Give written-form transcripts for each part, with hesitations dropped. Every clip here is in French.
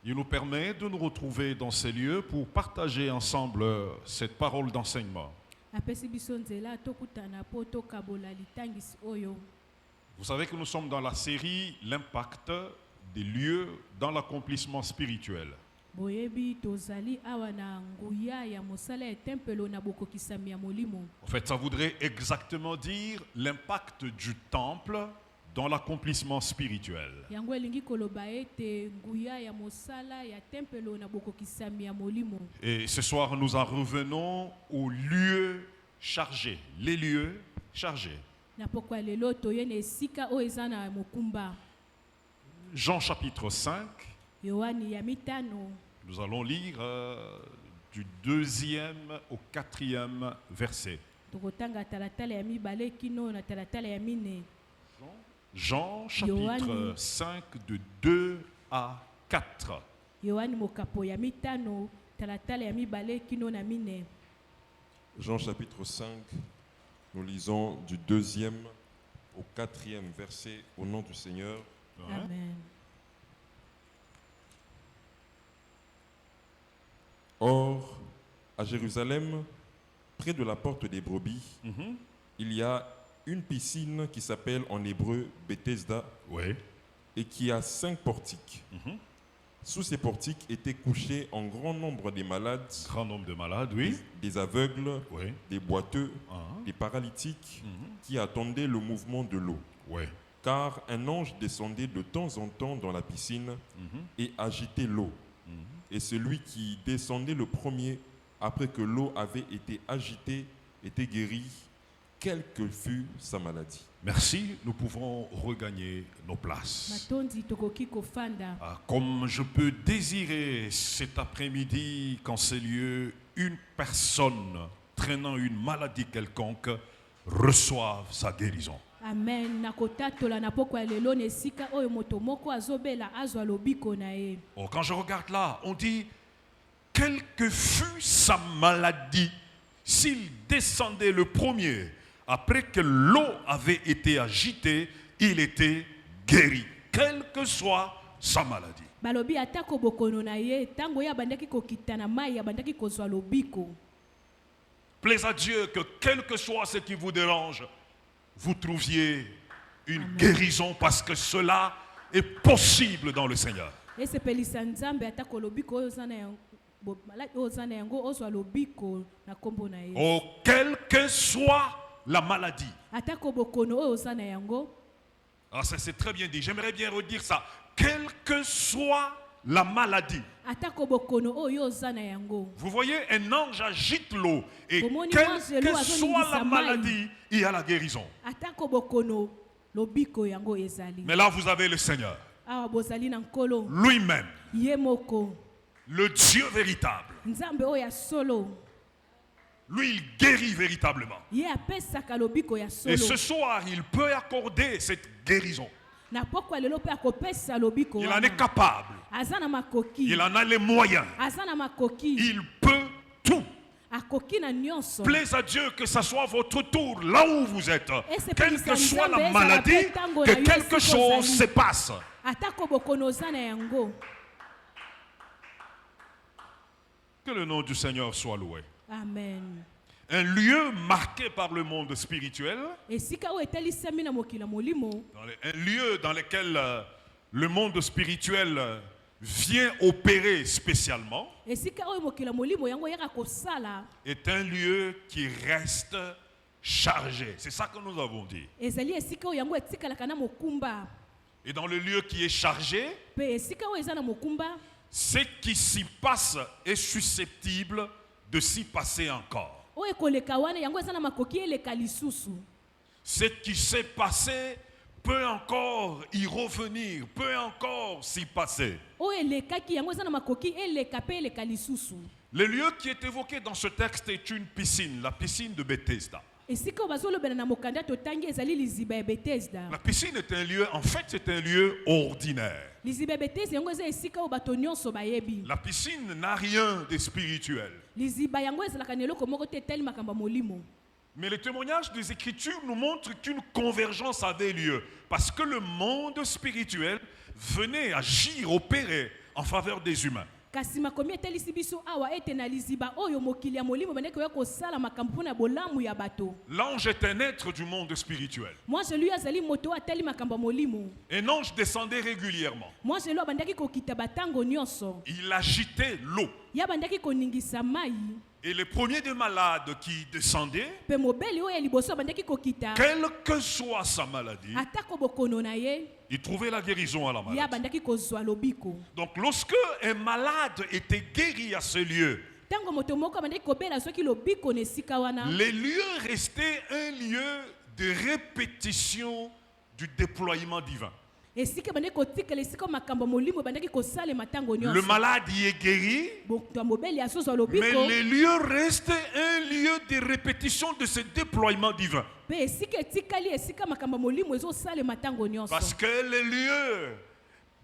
Il nous permet de nous retrouver dans ces lieux pour partager ensemble cette parole d'enseignement. Vous savez que nous sommes dans la série L'impact des lieux dans l'accomplissement spirituel. En fait, ça voudrait exactement dire l'impact du temple dans l'accomplissement spirituel. Et ce soir, nous en revenons aux lieux chargés, les lieux chargés. Jean chapitre 5, nous allons lire du 2e au 4e verset. Jean chapitre 5 de 2 à 4. Jean chapitre 5, nous lisons du 2e au 4e verset au nom du Seigneur. Amen. Or, à Jérusalem, près de la porte des brebis, il y a une piscine qui s'appelle en hébreu Bethesda, et qui a 5 portiques. Sous ces portiques étaient couchés un grand nombre de malades, des aveugles, des boiteux, des paralytiques, qui attendaient le mouvement de l'eau. Car un ange descendait de temps en temps dans la piscine et agitait l'eau. Et celui qui descendait le premier, après que l'eau avait été agitée, était guéri, quelle que fût sa maladie. Merci, nous pouvons regagner nos places. Comme je peux désirer cet après-midi qu'en ces lieux, une personne traînant une maladie quelconque reçoive sa guérison. Amen. Oh, quand je regarde là, on dit, quelle que fût sa maladie, s'il descendait le premier, après que l'eau avait été agitée, il était guéri, quelle que soit sa maladie. Plaise à Dieu que quel que soit ce qui vous dérange, vous trouviez une guérison parce que cela est possible dans le Seigneur. Oh, quelle que soit la maladie. Ah, ça c'est très bien dit. J'aimerais bien redire ça. Quelle que soit la maladie. Vous voyez, un ange agite l'eau et quelle que soit la maladie, il y a la guérison. Mais là, vous avez le Seigneur. Lui-même. Le Dieu véritable. Lui, il guérit véritablement. Et ce soir, il peut accorder cette guérison. Il en est capable. Il en a les moyens. Il peut tout. Plaise à Dieu que ce soit votre tour là où vous êtes. Quelle que soit la maladie, que quelque chose se passe. Que le nom du Seigneur soit loué. Amen. Un lieu marqué par le monde spirituel, un lieu dans lequel le monde spirituel vient opérer spécialement, est un lieu qui reste chargé. C'est ça que nous avons dit. Et dans le lieu qui est chargé, ce qui s'y passe est susceptible de s'y passer encore. Ce qui s'est passé peut encore y revenir, peut encore s'y passer. Le lieu qui est évoqué dans ce texte est une piscine, la piscine de Bethesda. La piscine est un lieu, en fait, c'est un lieu ordinaire. La piscine n'a rien de spirituel. Mais le témoignage des Écritures nous montre qu'une convergence avait lieu. Parce que le monde spirituel venait agir, opérer en faveur des humains. kasi makomi etalisi biso awa ete na liziba oyo mokili ya molimo bandeki oya kosala makambo mpona bolamu ya bato. L'ange est un être du monde spirituel. Moi je lui azali moto atali makambo ya molimo. Un ange descendait régulièrement. Moi je lui abandaki kokita batango nyonso. Il agitait l'eau. Ya bandaki koningisa mai. Et les premiers des malades qui descendaient, Pe mobeli oyo ya liboso abandaki kokita. quelle que soit sa maladie, Atako bokono na ye. il trouvait la guérison à la Ya maladie. bandaki kozwa lobiko. Donc lorsque un malade était guéri à ce lieu, Tango moto moko abandaki kobela soki lobiko na esika wana. les lieux restaient un lieu de répétition du déploiement divin. Esika bandaki kotikela esika makambo molimo bandaki kosala matango nyonso. Le malade y est guéri, Moto mobeli azozwa mais lobiko. les lieux restent un lieu de répétition de ce déploiement divin. Pe esika etikali esika makambo molimo ezosala matango nyonso. Parce que les lieux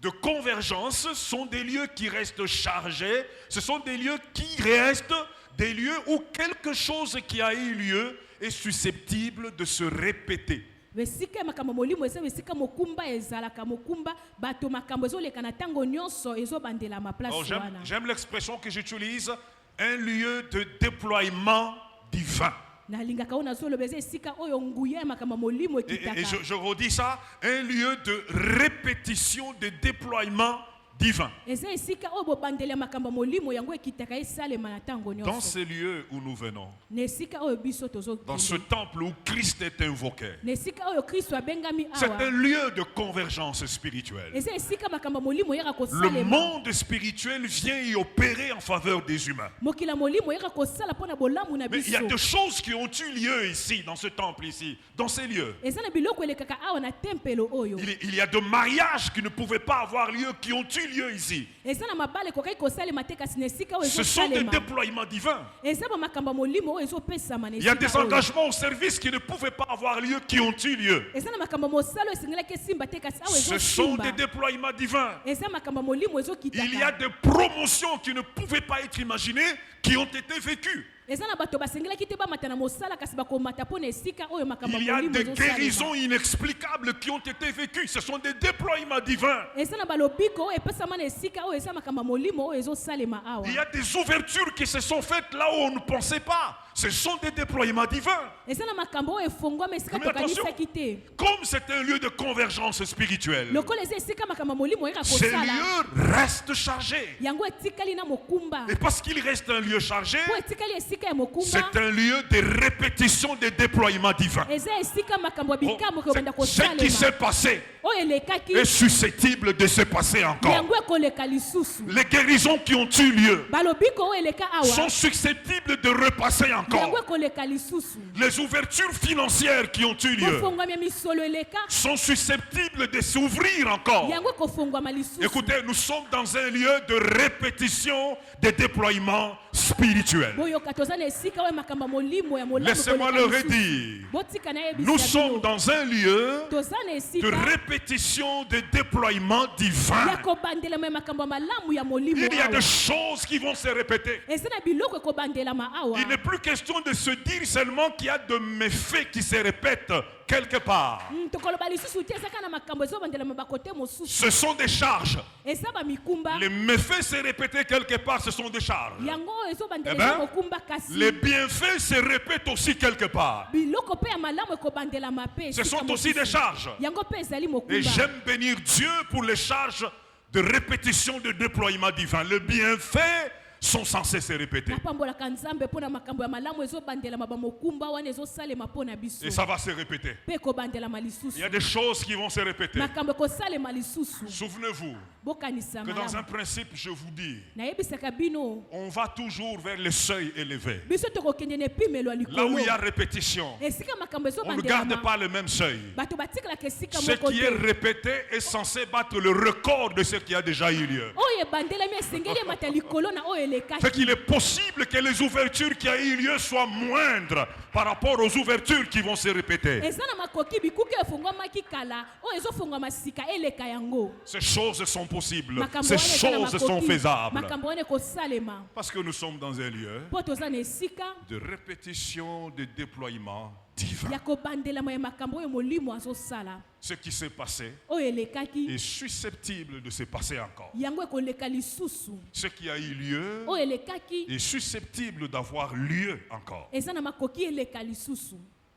de convergence sont des lieux qui restent chargés, ce sont des lieux qui restent des lieux où quelque chose qui a eu lieu est susceptible de se répéter. Esika makambo molimo eza esika mokumba ezalaka mokumba bato makambo ezoleka na tango nyonso ezobandela ma place Alors, wana. j'aime l'expression que j'utilise, un lieu de déploiement divin. Nalingaka ona zoloba eza esika oyo nguya ya makambo molimo Et ekitaka. je redis ça, un lieu de répétition de déploiement divin. Eza esika oyo bobandela makambo molimo yango ekitaka esalema na tango Dans nyonso. ces lieux où nous venons, Na esika oyo biso dans ce tozokende. temple où Christ est invoqué, Na esika oyo Kristo abengami c'est un awa. lieu de convergence spirituelle. Eza esika makambo molimo yaka Le kosalema. monde spirituel vient y opérer en faveur des humains. Mokila molimo yaka kosala pona bolamu na Mais il y a biso. des choses qui ont eu lieu ici, dans ce temple ici, dans ces lieux. Eza na biloko elekaka awa na tempelo oyo. Il y a de mariages qui ne pouvaient pas avoir lieu, qui ont eu lieu ici. Eza na mabale kokaki kosalema te kasi na esika oyo Ce sont des ezosalema. déploiements divins. Eza ba makambo molimo oyo ezopesama na Il y a esika des oyo. engagements au service qui ne pouvaient pas avoir lieu, qui ont eu lieu. Eza na makambo mosalo esengelaki esimba te kasi awa Ce sont ezosimba. des déploiements divins. Eza makambo molimo Il y a ezokitaka. des promotions qui ne pouvaient pas être imaginées, qui ont été vécues. Eza na bato basengelaki te bamata na mosala kasi bakomata mpo na esika oyo makambo Il y a molimo des ezosalema. guérisons inexplicables qui ont été vécues. Ce sont des déploiements divins. Eza na balobiko oyo epesama na esika oyo eza makambo molimo oyo ezosalema awa. Il y a des ouvertures qui se sont faites là où on ne pensait pas. Ce sont des déploiements divins. Eza na makambo oyo efongwama esika Mais attention, tokanisaki te. comme c'est un lieu de convergence spirituelle, Lokola eza esika makambo molimo oyaka ces kosala. lieux restent chargés. Yango etikali na mokumba. Et parce qu'il reste un lieu chargé, Po etikali esika ya mokumba. c'est un lieu de répétition des déploiements divins. Eza esika makambo ya bikambo Oh, kobanda ce qui s'est kosalema. passé Oyo elekaki. est susceptible de se passer encore. Yango ekoleka lisusu. Les guérisons qui ont eu lieu Balobiko oyo eleka sont awa. susceptibles de repasser Yango encore. ekoleka lisusu. Les ouvertures financières qui ont eu lieu Kofongwama ya misolo eleka. sont susceptibles de s'ouvrir encore. Yango ekofongwama lisusu. Écoutez, nous sommes dans un lieu de répétition des déploiements spirituels. Boyoka toza na esika oyo makambo molimo ya molamu Laissez-moi koleka le lisusu. redire. Botika na yebisa Nous bino. sommes dans un lieu Toza na de esika répétition des déploiements divins. ya kobandelama ya makambo ya malamu ya molimo Il y a awa. des choses qui vont se répéter. Eza na biloko ekobandelama awa. Il n'est plus question de se dire seulement qu'il y a de méfaits qui se répètent quelque part. Tokoloba lisusu te ezaka na makambo ezobandelama bakote mosusu. Ce sont des charges. Eza bamikumba. Les méfaits se répéter quelque part, ce sont des charges. Yango oyo Eh ezobandelama ben, mokumba kasi. les bienfaits se répètent aussi quelque part. Biloko pe ya malamu ekobandelama pe. Ce esika sont aussi mosusu. des charges. Yango pe ezali Et mokumba. j'aime bénir Dieu pour les charges de répétition de déploiement divin. Les bienfaits sont censés se répéter. Napambolaka Nzambe mpona makambo ya malamu ezobandelama bamokumba wana ezosalema mpona biso. Et ça va se répéter. Pe ekobandelama Il lisusu. y a des choses qui vont se répéter. Makambo ekosalema lisusu. Souvenez-vous Bokanisa que dans un malamu. principe, je vous dis, Nayebisaka bino. on va toujours vers le seuil élevé. Biso tokokende na epimelo ya Là où likolo. il y a répétition, Esika makambo on ne garde ezobandelama. pas le même seuil. Bato batikalaka esika Ce moko qui est te. répété est censé battre le record de ce qui a déjà eu lieu. Oyo ebandelami esengeli emata likolo na oyo Fait elekaki. qu'il est possible que les ouvertures qui ont eu lieu soient moindres par rapport aux ouvertures qui vont se répéter. Eza na makoki bikuki efungwamaki kala oyo ezofungwama sika eleka yango. Ces choses sont possibles. Makambo Ces wana eza na choses sont makoki. faisables. Makambo wana ekosalema. Parce que nous sommes dans un lieu Po toza na esika de répétition, de déploiement divin. ya kobandelama ya makambo oyo molimo azosala Ce qui s'est passé oyo elekaki est susceptible de se passer encore. yango ekoleka lisusu Ce qui a eu lieu oyo elekaki est susceptible d'avoir lieu encore. eza na makoki eleka lisusu.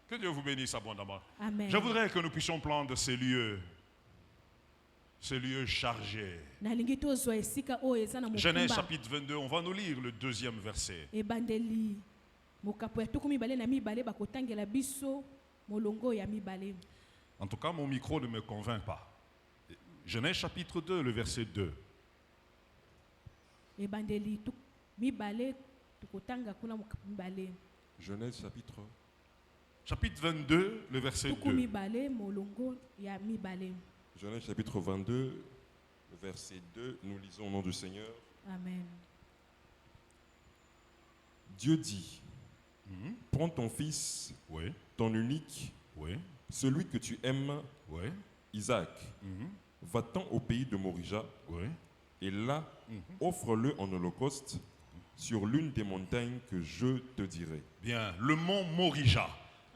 Que Dieu vous bénisse abondamment. Amen. Je voudrais que nous puissions prendre ces lieux chargés. nalingi tozwa esika oyo eza na Genèse mokumba chapitre 22, on va nous lire le 2e verset. ebandeli mokapo ya tuku mibale na mibale bakotangela biso molongo ya mibale. En tout cas, mon micro ne me convainc pas. Genèse chapitre 2, le verset 2. ebandeli mibale tukotanga kuna mibale Genèse Chapitre 22, le verset tuku 2. mibale molongo ya mibale. Genèse chapitre 22, verset 2, nous lisons au nom du Seigneur. Amen. Dieu dit, prends ton fils, Oui, ton unique, oui, celui que tu aimes, oui, Isaac, va-t'en au pays de Morija, oui. et là, offre-le en holocauste sur l'une des montagnes que je te dirai. Bien, le mont Morija,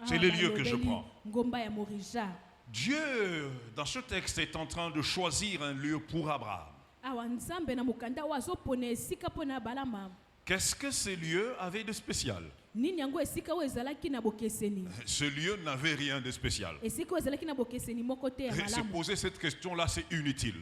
c'est les lieux que je balobeli prends. ngomba ya Morija. Dieu, dans ce texte, est en train de choisir un lieu pour Abraham. awa nzambe na mokanda oyo azopona esika mpo na balama. Qu'est-ce que ces lieux avaient de spécial? nini yango esika oyo ezalaki na bokeseni. Ce lieu n'avait rien de spécial. esika oyo ezalaki na bokeseni moko te ya Et se malamu. poser cette question-là, c'est inutile.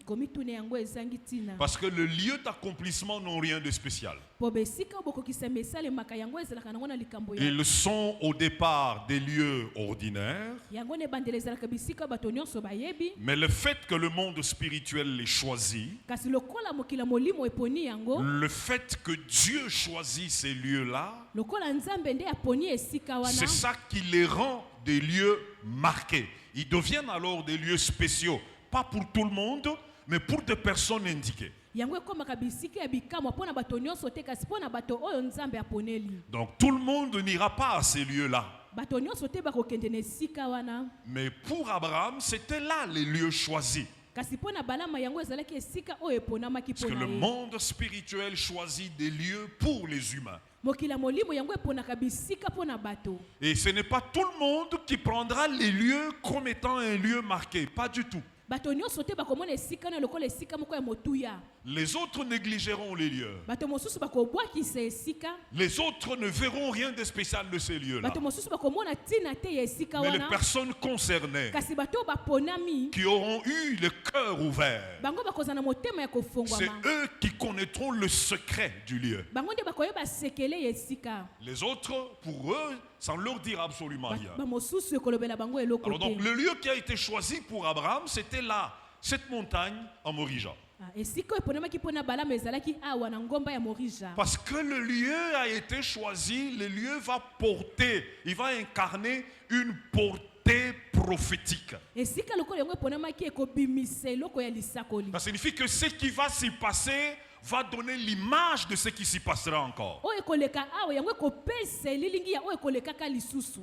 komituna yango ezangi ntina Parce que le lieu d'accomplissement n'ont rien de spécial. po besika oyo bokokisama esalemaka yango ezalaka nango na likambo ya Ils sont au départ des lieux ordinaires, yango na ebandela ezalaka bisika oyo bato nyonso bayebi. mais le fait que le monde spirituel les choisit, kasi lokola mokila molimo eponi yango le fait que Dieu choisit ces lieux-là, lokola nzambe nde aponi esika wana c'est ça qui les rend des lieux marqués. Ils deviennent alors des lieux spéciaux, pas pour tout le monde, mais pour des personnes indiquées. yango ekomaka bisika ya bikamwa mpo na bato nyonso te kasi mpo na bato oyo nzambe aponeli. Donc tout le monde n'ira pas à ces lieux-là. bato nyonso te bakokende na esika wana Mais pour Abraham, c'était là les lieux choisis. kasi mpo na balama yango ezalaki esika oyo eponamaki Parce mpo que na le ye. monde spirituel choisit des lieux pour les humains. mokila molimo yango eponaka bisika mpo na bato. Et ce n'est pas tout le monde qui prendra les lieux comme étant un lieu marqué. Pas du tout. bato nyonso te bakomona esika na lokola esika moko ya motuya. Les autres négligeront les lieux. bato mosusu bakobwakisa esika. Les autres ne verront rien de spécial de ces lieux-là. bato mosusu bakomona ntina te ya esika Mais les wana personnes concernées kasi bato oyo baponami qui auront eu le cœur ouvert, bango bakozala na motema ya c'est kofongwama. eux qui connaîtront le secret du lieu. bango nde bakoyeba sekele ya esika. Les autres, pour eux, ça ne leur dira absolument rien. bamosusu ekolobela bango eloko Alors donc, te. le lieu qui a été choisi pour Abraham, c'était là, cette montagne en Morija. esika oyo eponamaki mpo na balama ezalaki awa na ngomba ya Morija. Parce que le lieu a été choisi, le lieu va porter, il va incarner une portée prophétique. esika lokola yango eponamaki ekobimisa eloko ya lisakoli. Ça signifie que ce qui va s'y passer va donner l'image de ce qui s'y passera encore. oyo ekoleka awa yango ekopesa elilingi ya oyo ekolekaka lisusu.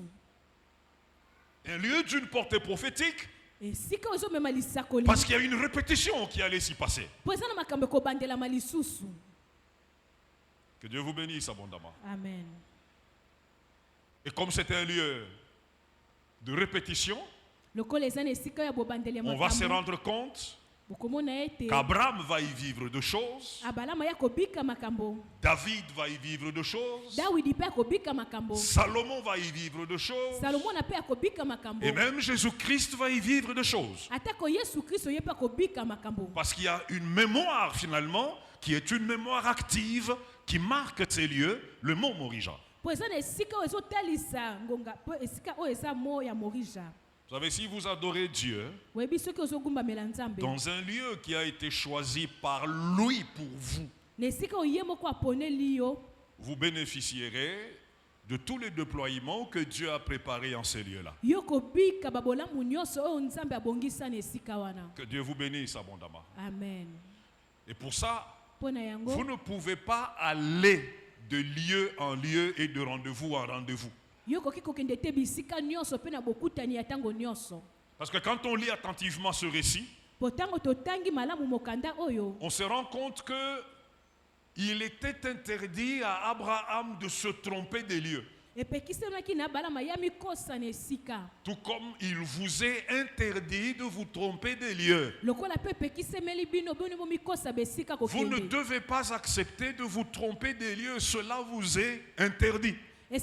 Un lieu d'une portée prophétique, esika oyo ezomema lisakoli parce qu'il y a une répétition qui allait s'y passer. mpo eza na makambo ekobandelama lisusu. Que Dieu vous bénisse abondamment. amen. Et comme c'est un lieu de répétition, lokola eza na esika oyo ya bobandeli ya on va se makambo rendre compte bokomona ete qu'Abraham va y vivre de choses, abalama ya kobika makambo, David va y vivre de choses, dawidi mpe akobika makambo, Salomon va y vivre de choses, salomona mpe akobika makambo, et même Jésus-Christ va y vivre de choses. atako yesu kristo ye mpe akobika makambo. Parce qu'il y a une mémoire finalement qui est une mémoire active qui marque ces lieux, le mont Morija. mpo eza na esika oyo ezotalisa ngonga mpo esika oyo eza mo ya Morija. Vous savez, si vous adorez Dieu oyebi soki ozogumbamela nzambe dans un lieu qui a été choisi par lui pour vous, na esika oyo ye moko aponeli yo, vous bénéficierez de tous les déploiements que Dieu a préparés en ces lieux-là. yo kobika babolamu nyonso oyo nzambe abongisa na esika wana. Que Dieu vous bénisse abondamment. amen. Et pour ça, mpo na yango vous ne pouvez pas aller de lieu en lieu et de rendez-vous en rendez-vous. yo koki kokende te bisika nyonso mpe na bokutani ya ntango nyonso. Parce que quand on lit attentivement ce récit, po ntango totangi malamu mokanda oyo on se rend compte que il était interdit à Abraham de se tromper des lieux. Tout comme il vous est interdit de vous tromper des lieux. Vous ne devez pas accepter de vous tromper des lieux. Cela vous est interdit. Si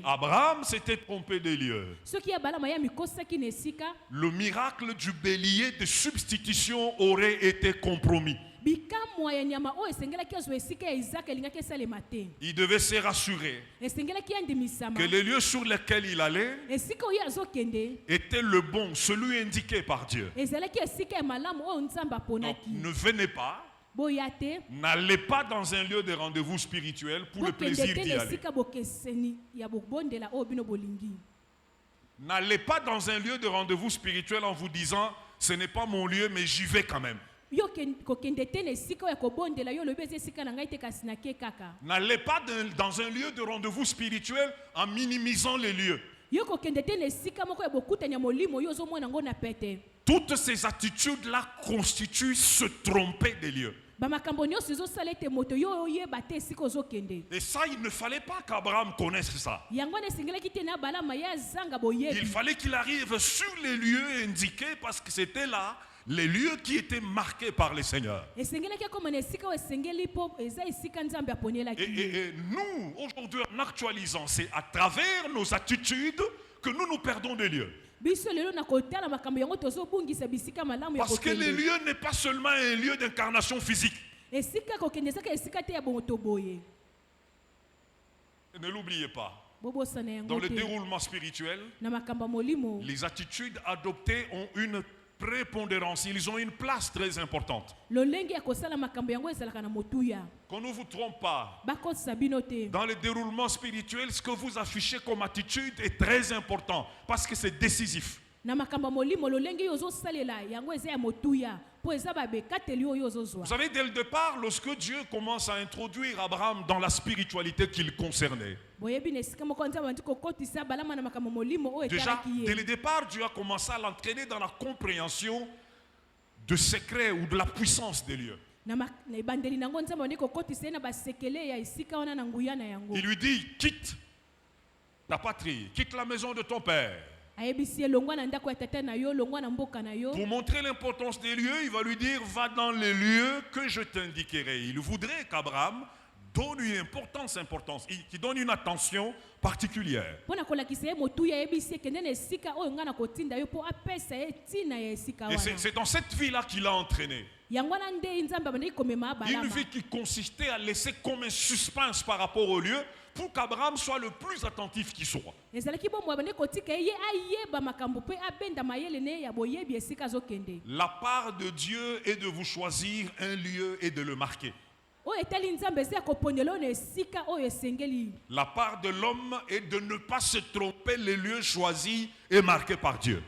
Abraham s'était trompé des lieux, le miracle du bélier de substitution aurait été compromis. Il devait se rassurer que les lieux sur lesquels il allait étaient le bon, celui indiqué par Dieu. Donc, ne venez pas, n'allez pas dans un lieu de rendez-vous spirituel pour le plaisir d'y aller. N'allez pas dans un lieu de rendez-vous spirituel en vous disant « ce n'est pas mon lieu, mais j'y vais quand même ». N'allez pas dans un lieu de rendez-vous spirituel en minimisant les lieux. Toutes ces attitudes-là constituent se tromper des lieux. Et ça, il ne fallait pas qu'Abraham connaisse ça. Il fallait qu'il arrive sur les lieux indiqués parce que c'était là les lieux qui étaient marqués par le Seigneur. Et nous, aujourd'hui, en actualisant, c'est à travers nos attitudes que nous perdons des lieux. Parce que les lieux n'est pas seulement un lieu d'incarnation physique. Et ne l'oubliez pas. Dans le déroulement spirituel, les attitudes adoptées ont une prépondérance, ils ont une place très importante. Qu'on ne vous trompe pas. Dans le déroulement spirituel, ce que vous affichez comme attitude est très important parce que c'est décisif. Vous savez, dès le départ, lorsque Dieu commence à introduire Abraham dans la spiritualité qu'il concernait, déjà, dès le départ, Dieu a commencé à l'entraîner dans la compréhension de secrets ou de la puissance des lieux. Il lui dit, quitte ta patrie, quitte la maison de ton père. Pour montrer l'importance des lieux, il va lui dire, va dans les lieux que je t'indiquerai. Il voudrait qu'Abraham donne une importance, qui donne une attention particulière. Et c'est dans cette vie-là qu'il a entraîné. Une vie qui consistait à laisser comme un suspense par rapport au lieu pour qu'Abraham soit le plus attentif qui soit. La part de Dieu est de vous choisir un lieu et de le marquer. La part de l'homme est de ne pas se tromper les lieux choisis et marqués par Dieu.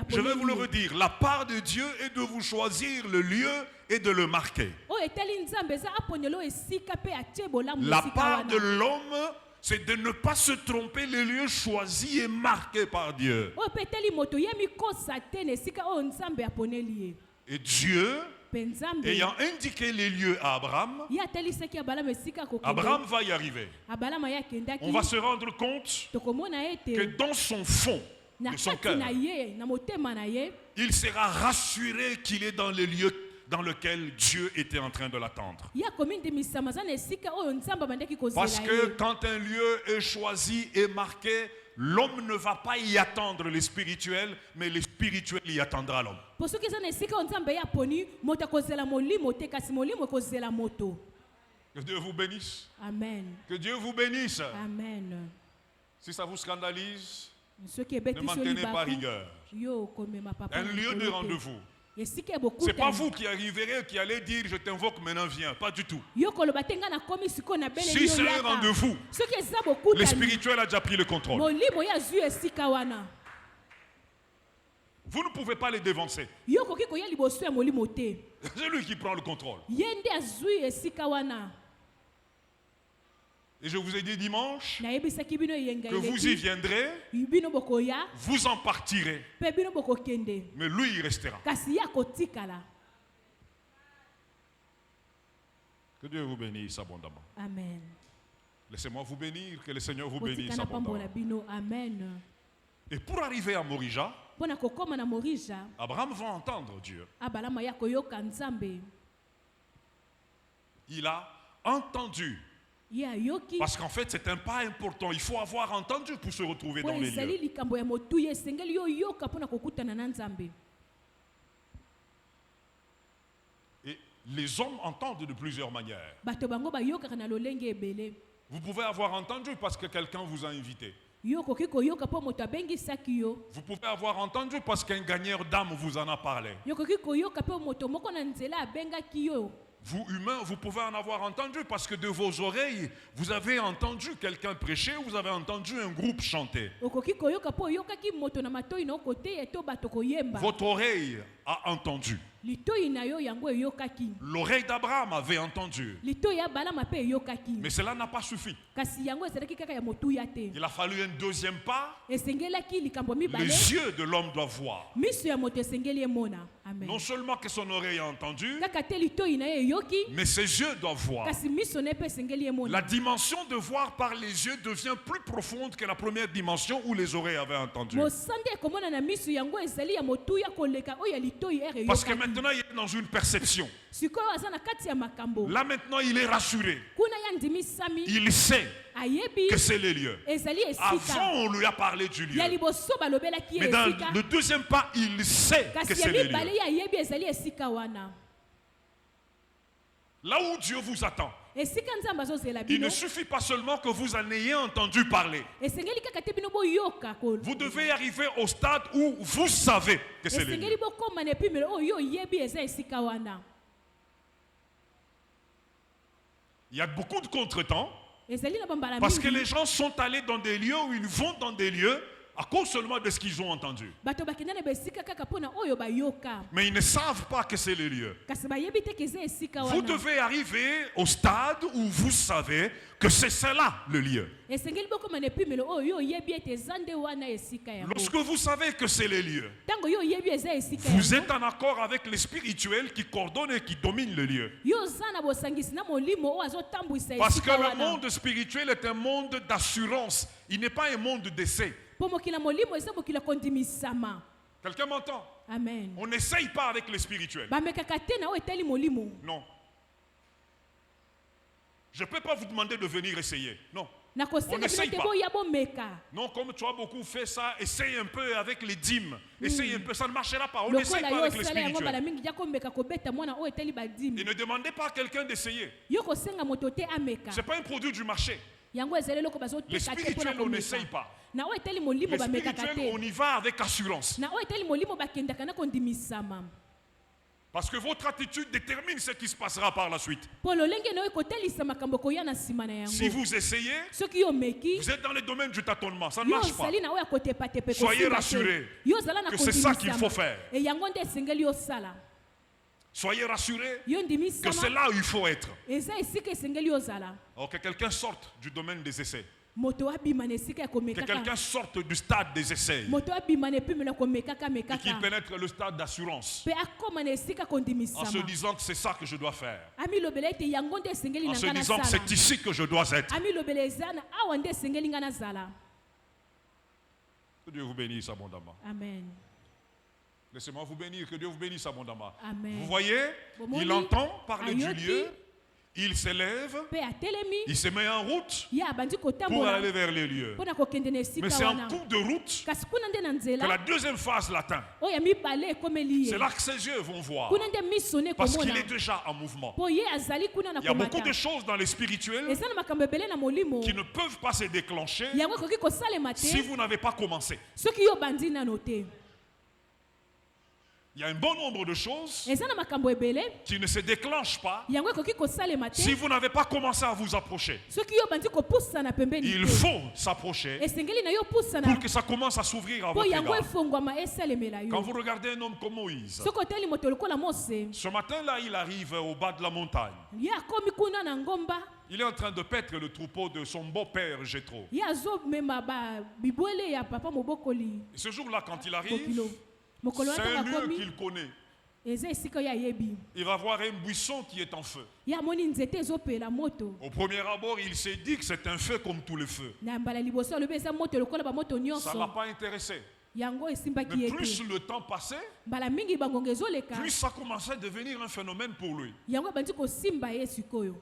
Je vais vous le redire. La part de Dieu est de vous choisir le lieu et de le marquer. La part de l'homme, c'est de ne pas se tromper les lieux choisis et marqués par Dieu. Et Dieu, ayant indiqué les lieux à Abraham, Abraham va y arriver. On va se rendre compte que dans son fond, de son cœur, il sera rassuré qu'il est dans les lieux dans lequel Dieu était en train de l'attendre. Parce que quand un lieu est choisi et marqué, l'homme ne va pas y attendre le spirituel, mais le spirituel y attendra l'homme. Que Dieu vous bénisse. Amen. Que Dieu vous bénisse. Amen. Si ça vous scandalise, ne m'en tenez pas rigueur. Un lieu de rendez-vous. Ce n'est pas vous qui arriverez, qui allez dire je t'invoque maintenant viens. Pas du tout. Si c'est un rendez-vous, le spirituel a déjà pris le contrôle. Vous ne pouvez pas les dévancer. C'est lui qui prend le contrôle. Et je vous ai dit dimanche que vous y viendrez, vous en partirez, mais lui il restera. Que Dieu vous bénisse abondamment. Amen. Laissez-moi vous bénir, que le Seigneur vous bénisse abondamment. Amen. Et pour arriver à Morija, Pona kokoma na Morija, Abraham va entendre Dieu. abalama ya koyoka Nzambe. Il a entendu. Ya yoki. Parce qu'en fait, c'est un pas important. Il faut avoir entendu pour se retrouver dans les ezali lieux. likambo ya motuya esengeli yo yoka pona kokutana na Nzambe. Et les hommes entendent de plusieurs manières. Bato bango ba yoka na lolenge ebele. Vous pouvez avoir entendu parce que quelqu'un vous a invité. Yoko kiko yoka po moto abengi saki yo. Vous pouvez avoir entendu parce qu'un gagneur d'âme vous en a parlé. Yoko kiko yoka po moto moko na nzela abenga kiyo. Vous, humains, vous pouvez en avoir entendu parce que de vos oreilles, vous avez entendu quelqu'un prêcher, vous avez entendu un groupe chanter. Okoki koyoka po yoka ki moto na matoi na kote eto bato koyemba. Votre oreille a entendu. Litoi na yo yango yokaki. L'oreille d'Abraham avait entendu. Litoi ya bala mape yokaki. Mais cela n'a pas suffi. Kasi yango ezalaki kaka ya motuya te. Il a fallu un deuxième pas. Esengelaki likambo mibale. Les yeux de l'homme doivent voir. Miso ya moto esengeli emona. Amen. Non seulement que son oreille a entendu, Kaka te litoi na ye yoki. mais ses yeux doivent voir. Kasi miso na pe esengeli emona. La dimension de voir par les yeux devient plus profonde que la première dimension où les oreilles avaient entendu. Mosande komona na miso yango ezali ya motuya koleka oya litoi ere yokaki. Parce que maintenant il est dans une perception. Sikoyo aza na kati ya makambo. Là maintenant il est rassuré. Kuna ya ndimi sami. Il sait Ayebi. que c'est les lieux. Ezali esika. Avant on lui a parlé du lieu. Ya liboso balobelaki Mais dans esika. le deuxième pas, il sait que Kasi c'est ya les mibale lieux. ya yebi ezali esika wana. Là où Dieu vous attend, Esika nzamba azozela il bino. ne suffit pas seulement que vous en ayez entendu parler. Esengeli kaka te bino boyoka ko. Vous devez arriver au stade où vous savez que c'est les lieux. Esengeli bokoma na epimelo oyo yebi eza esika wana. Il y a beaucoup de contretemps Ezali na bambala parce que mingi. les gens sont allés dans des lieux où ils vont dans des lieux à cause seulement de ce qu'ils ont entendu. Bato bakenda na besika kaka pona oyo bayoka. Mais ils ne savent pas que c'est les lieux. Kasi bayebi te keza esika Vous wana. devez arriver au stade où vous savez que c'est cela le lieu. Esengeli bokoma na epimelo oyo yebi ete zande wana esika yango. Lorsque vous savez que c'est les lieux, Tango yo yebi eza esika vous yango. êtes en accord avec les spirituels qui coordonnent et qui dominent le lieu. Yo zana bosangisi na molimo o azotambwisa Parce que esika le wana. monde spirituel est un monde d'assurance. Il n'est pas un monde d'essai. Po mokila molimo eza mokila kondimisama. Quelqu'un m'entend? Amen. On n'essaye pas avec les spirituels. Bamekaka te na o etali molimo. Non. Je ne peux pas vous demander de venir essayer. Non. Na On kosenga n'essaye bino te pas. boya bomeka. Non, comme tu as beaucoup fait ça, essaye un peu avec les dîmes. Essaye un peu, ça ne marchera pas. On n'essaye Lokola pas yo avec les sala yango bala spirituels. mingi ja komeka kobeta mwana o etali badimi. Et ne demandez pas à quelqu'un d'essayer. Yo kosenga moto te ameka. Ce n'est pas un produit du marché. Yango ezali loko Les bazoteka te pona spirituels, on n'essaye komeka. pas. Na o etali molimo Les bamekaka spirituels, on te. y va avec assurance. Na o etali molimo bakendaka na kondimisama. Parce que votre attitude détermine ce qui se passera par la suite. Po lolenge na yo kotelisa makambo koya na nsima na Si yango. vous essayez, Soki yo meki. vous êtes dans le domaine du tâtonnement. Ça ne Yo marche pas. sali na o ya kotepa tepe Soyez kosimba te. rassurés Yo zala na que c'est ça qu'il kondimisama. faut faire. E yango nde esengeli yo sala. Soyez rassurés Yo que ndimisama. c'est là où il faut être. Eza esika esengeli yo zala. Alors que quelqu'un sorte du domaine des essais. Moto abima na esika ya Que komekaka. quelqu'un sorte du stade des essais. Moto abima na epimelo komekaka Et qu'il mekaka. pénètre le stade d'assurance. Pe akoma na esika En se kondimisama. disant que c'est ça que je dois faire. Ami lobele ete yango nde esengeli En na se nga na disant que sala. c'est ici que je dois être. Ami lobele eza na awa nde esengeli nga na zala. Que Dieu vous bénisse abondamment. Amen. Laissez-moi vous bénir. Que Dieu vous bénisse abondamment. Amen. Vous voyez, Bomoni, il entend parler du ayoti, lieu. Il s'élève. Pe atelemi. Il se met en route Ya abandi pour kotambola. aller vers les lieux. Pona kokende na Mais esika c'est en wana. cours de route Kasi kuna nde na que la nzela. deuxième phase l'atteint. Oya mibale ekomeli C'est ye. là que ses yeux vont voir. Kuna nde miso ne Parce qu'il komona. est déjà en mouvement. Po ye azali kuna na Il y a beaucoup komata. de choses dans les spirituels Eza na makambo ebele na molimo. qui ne peuvent pas se déclencher Yango ekoki kosalema te. si vous n'avez pas commencé. Soki yo bandi nano te. Il y a un bon nombre de choses Eza na makambo ebele. qui ne se déclenchent pas Yango ekoki kosalema te. si vous n'avez pas commencé à vous approcher. Soki yo bandi kopusa na pembeni Il te. faut s'approcher Esengeli na yo pusa na. pour que ça commence à s'ouvrir à Po votre yango égard. efongwama esalemela Quand yo. vous regardez un homme comme Moïse, Soko oteli moto lokola Mose. ce matin-là, il arrive au bas de la montagne. Ye akomi kuna na ngomba. Il est en train de paître le troupeau de son beau-père Jéthro. Ye azomema ba bibwele ya papa mobokoli. Et ce jour-là, quand il arrive, Kokilo. Mokolo c'est wana un lieu akomi. qu'il connaît. il va voir un buisson qui est en feu. Ya moni nzete ezopela moto. Au premier abord, il s'est dit que c'est un feu comme tous les feux. Na mbala liboso alobi eza moto lokola ba moto Ça ne l'a nyonso. pas intéressé. Yango esimbaki Mais ete. plus le temps passait, Mbala mingi bangonga ezoleka. plus ça commençait à devenir un phénomène pour lui. Yango bandi kosimba ye sikoyo.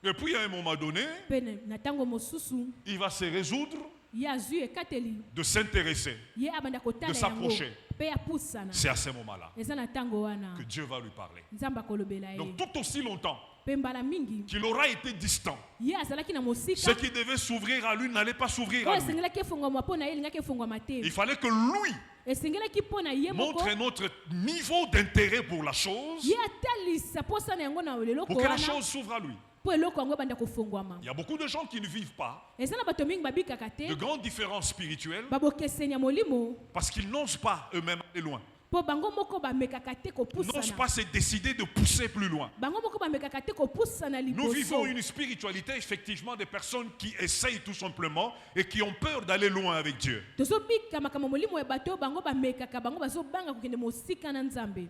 Et puis à un moment donné, Pene na tango mosusu il va se résoudre ya azwi ekateli. de s'intéresser. Ye abanda kotala De yango. s'approcher. Pe ya pusana. C'est à ce moment-là Eza na tango wana. que Dieu va lui parler. Nzamba kolobela ye. Donc tout aussi longtemps Pe mbala mingi. qu'il aura été distant, Ye azalaki na ce mosika. qui devait s'ouvrir à lui n'allait pas s'ouvrir à Oyo lui. esengelaki efungwama mpo na ye elingaki efungwama te. Il fallait que lui Esengelaki mpo na ye moko. montre notre niveau d'intérêt pour la chose, Ye atalisa posa na yango na leloko pour que la wana. chose s'ouvre à lui. Po eloko yango ebanda kofungwama. Il y a beaucoup de gens qui ne vivent pas Eza na bato mingi babikaka te. de grandes différences spirituelles Babokeseni ya molimo. parce qu'ils n'osent pas eux-mêmes aller loin. Po bango moko bamekaka te N'osent kopusana. pas se décider de pousser plus loin. Bango moko bamekaka te kopusana Nous vivons liboso. une spiritualité, effectivement, des personnes qui essayent tout simplement et qui ont peur d'aller loin avec Dieu. Tozobika makambo molimo ya bato oyo bango bamekaka bango bazobanga kokende mosika na Nzambe.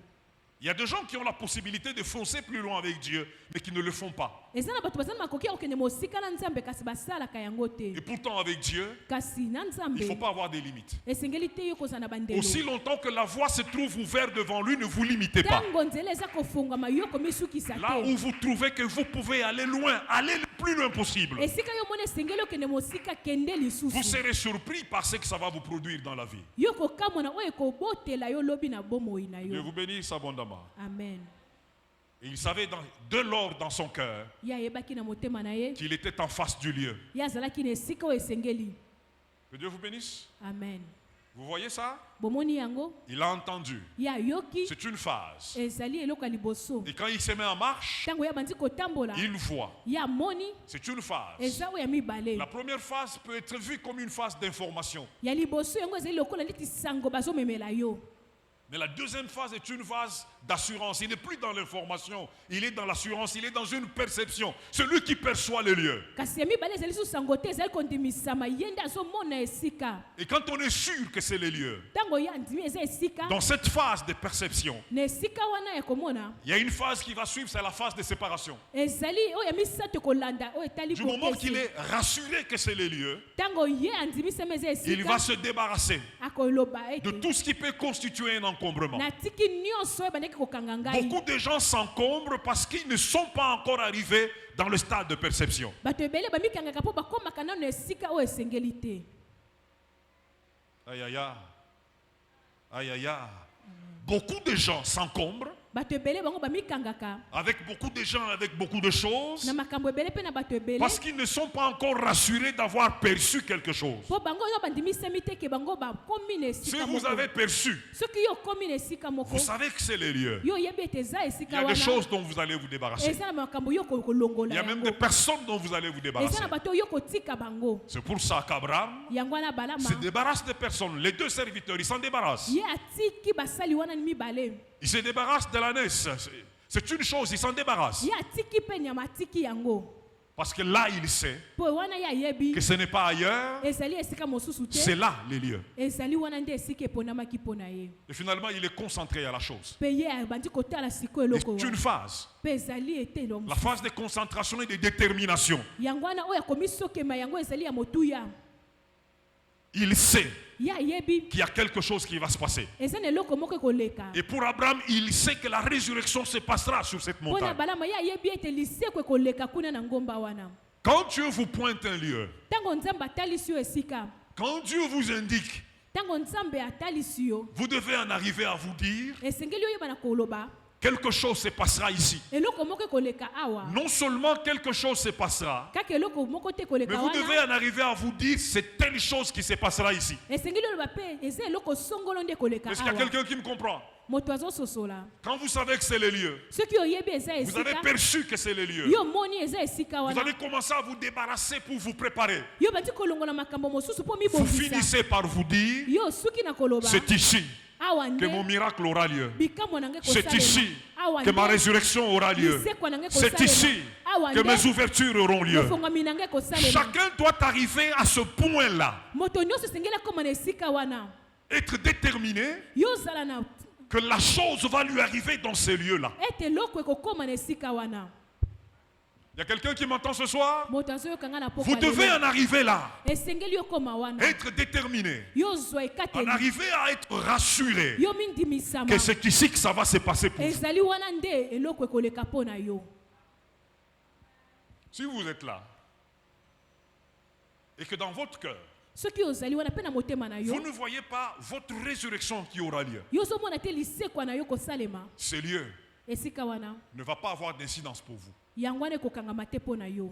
Il y a des gens qui ont la possibilité de foncer plus loin avec Dieu, mais qui ne le font pas. Eza na bato bazana makoki ya kokende mosika na Nzambe kasi basalaka yango te. Et pourtant, avec Dieu, Kasi na il ne faut Nzambe pas avoir des limites. esengeli te yo kozala na bandelo. Aussi longtemps que la voie se trouve ouverte devant lui, ne vous limitez pas. Tango nzela eza kofungwama yo komisukisa Là te. où vous trouvez que vous pouvez aller loin, allez le plus loin possible. Esika yo mona esengeli okende mosika kende Vous lisusu. serez surpris par ce que ça va vous produire dans la vie. Yo kokamona oyo ekobotela yo lobi na bomoi na Dieu yo. vous bénisse abondamment. Amen. Et il savait de l'or dans son cœur Ya yebaki na motema na ye. qu'il était en face du lieu. Ya azalaki na esika oyo esengeli. Que Dieu vous bénisse. Amen. Vous voyez ça? Bomoni yango Il a entendu. ya yoki C'est une phase. ezali eloko ya liboso. Et quand il se met en marche, Tango ya bandi kotambola il voit. ya moni C'est une phase. eza oyo ya mibale. La première phase peut être vue comme une phase d'information. Ya liboso yango ezali lokola neti sango bazomemela yo. Mais la deuxième phase est une phase d'assurance. Il n'est plus dans l'information, il est dans l'assurance, il est dans une perception. Celui qui perçoit les lieux. Kasi ya mibale ezali su sango te ezali kondimisama ye nde azomona esika. Et quand on est sûr que c'est les lieux, Tango ya ndimi eza esika dans cette phase de perception, na esika wana ya komona il y a une phase qui va suivre, c'est la phase de séparation. ezali oyo ya misato kolanda oyo etali Du moment qu'il kokesi. est rassuré que c'est les lieux, Tango ye andimisama eza il va esika se débarrasser akoloba de ete tout ce qui peut constituer un encombrement. natiki nyonso oyo bandeki kokanga ngai. Beaucoup de gens s'encombrent parce qu'ils ne sont pas encore arrivés dans le stade de perception. Bato ebele bamikangaka mpo bakomaka nano esika oyo esengeli te. Aïe aïe aïe. Aïe aïe aïe. Beaucoup de gens s'encombrent Bato ebele bango bamikangaka avec beaucoup de gens, avec beaucoup de choses, na makambo ebele mpe na bato ebele parce qu'ils ne sont pas encore rassurés d'avoir perçu quelque chose. mpo bango oyo bandimisami te ke bango bakomi na Si esika vous moko. avez perçu, Soki yo okomi na esika moko vous savez que c'est les lieux. yo oyebi ete eza Il y esika a des wana choses dont vous allez vous débarrasser. eza na makambo yo Il kolongola y a même yango des personnes dont vous allez vous eza débarrasser. na bato oyo kotika bango C'est pour ça qu'Abraham yango wana balama se débarrasse des personnes. Les deux serviteurs, ils s'en débarrassent. ye atiki basali wana ni mibale Ils se débarrassent de l'ânesse. C'est une chose, ils s'en débarrassent. ye atiki mpe nyama atiki yango Parce que là, il sait mpo wana ye ayebi que ce n'est pas ailleurs, ezali esika mosusu te c'est là les lieux. ezali wana nde esika eponamaki mpo na ye Et finalement, il est concentré à la chose. mpe ye abandi kotala sikoyo Et eloko c'est une wana phase. mpe ezali ete elongo La phase de concentration et de détermination. yango wana oyo akomi sokema yango ezali ya motuya Il sait ye ayebi qu'il y a quelque chose qui va se passer. eza na eloko moko ekoleka Et pour Abraham, il sait que la résurrection se passera sur cette mpo na montagne. balama ye ayebi ete liseko ekoleka kuna na ngomba wana Quand Dieu vous pointe un lieu, ntango nzambe atalisi yo esika quand Dieu vous indique, ntango nzambe atalisi yo vous devez en arriver à vous dire, esengeli oyeba na koloba quelque chose se passera ici. eloko moko ekoleka awa Non seulement quelque chose se passera, kaka eloko moko te mais ekoleka vous devez wana en arriver à vous dire, c'est telle chose qui se passera ici. esengeli oloba mpe eza eloko songolo nde ekoleka Est-ce qu'il y a awa quelqu'un qui me comprend? moto azososola Quand vous savez que c'est les lieux, soki oyebi eza vous avez esika perçu que c'est les lieux, yo moni eza esika vous wana allez commencer à vous débarrasser pour vous préparer. yo bandi kolongola makambo mosusu mpo Vous mibongisa finissez par vous dire, yo suki na koloba c'est ici awa que mon nde miracle aura lieu. bikambo na ngai C'est ici awa que ma nde résurrection aura lieu. lisekwa na ngai C'est ici awa que mes nde ouvertures auront lieu. mofongwami na ngai kosalema Chacun doit arriver à ce point-là. moto nyonso esengeli akóma na esika wana Être déterminé yo ozala na que la chose va lui arriver dans ces lieux-là. ete eloko ekokoma na esika wana. Il y a quelqu'un qui m'entend ce soir? Moto azoyokanga na poko Vous devez en arriver là. esengeli okoma wana. Être déterminé. Yozwa En ekateli. arriver à être rassuré Yo mindimisama. que c'est ici que ça va se passer pour vous. ezali wana nde eloko ekoleka mpo na yo. Si vous êtes là et que dans votre cœur, soki ozali wana mpe na motema na yo vous ne voyez pas votre résurrection qui aura lieu, yo ozomona te lisekwa na yo kosalema ce lieu esika wana ne va pas avoir d'incidence pour vous. yango wana ekokangama te mpo na yo.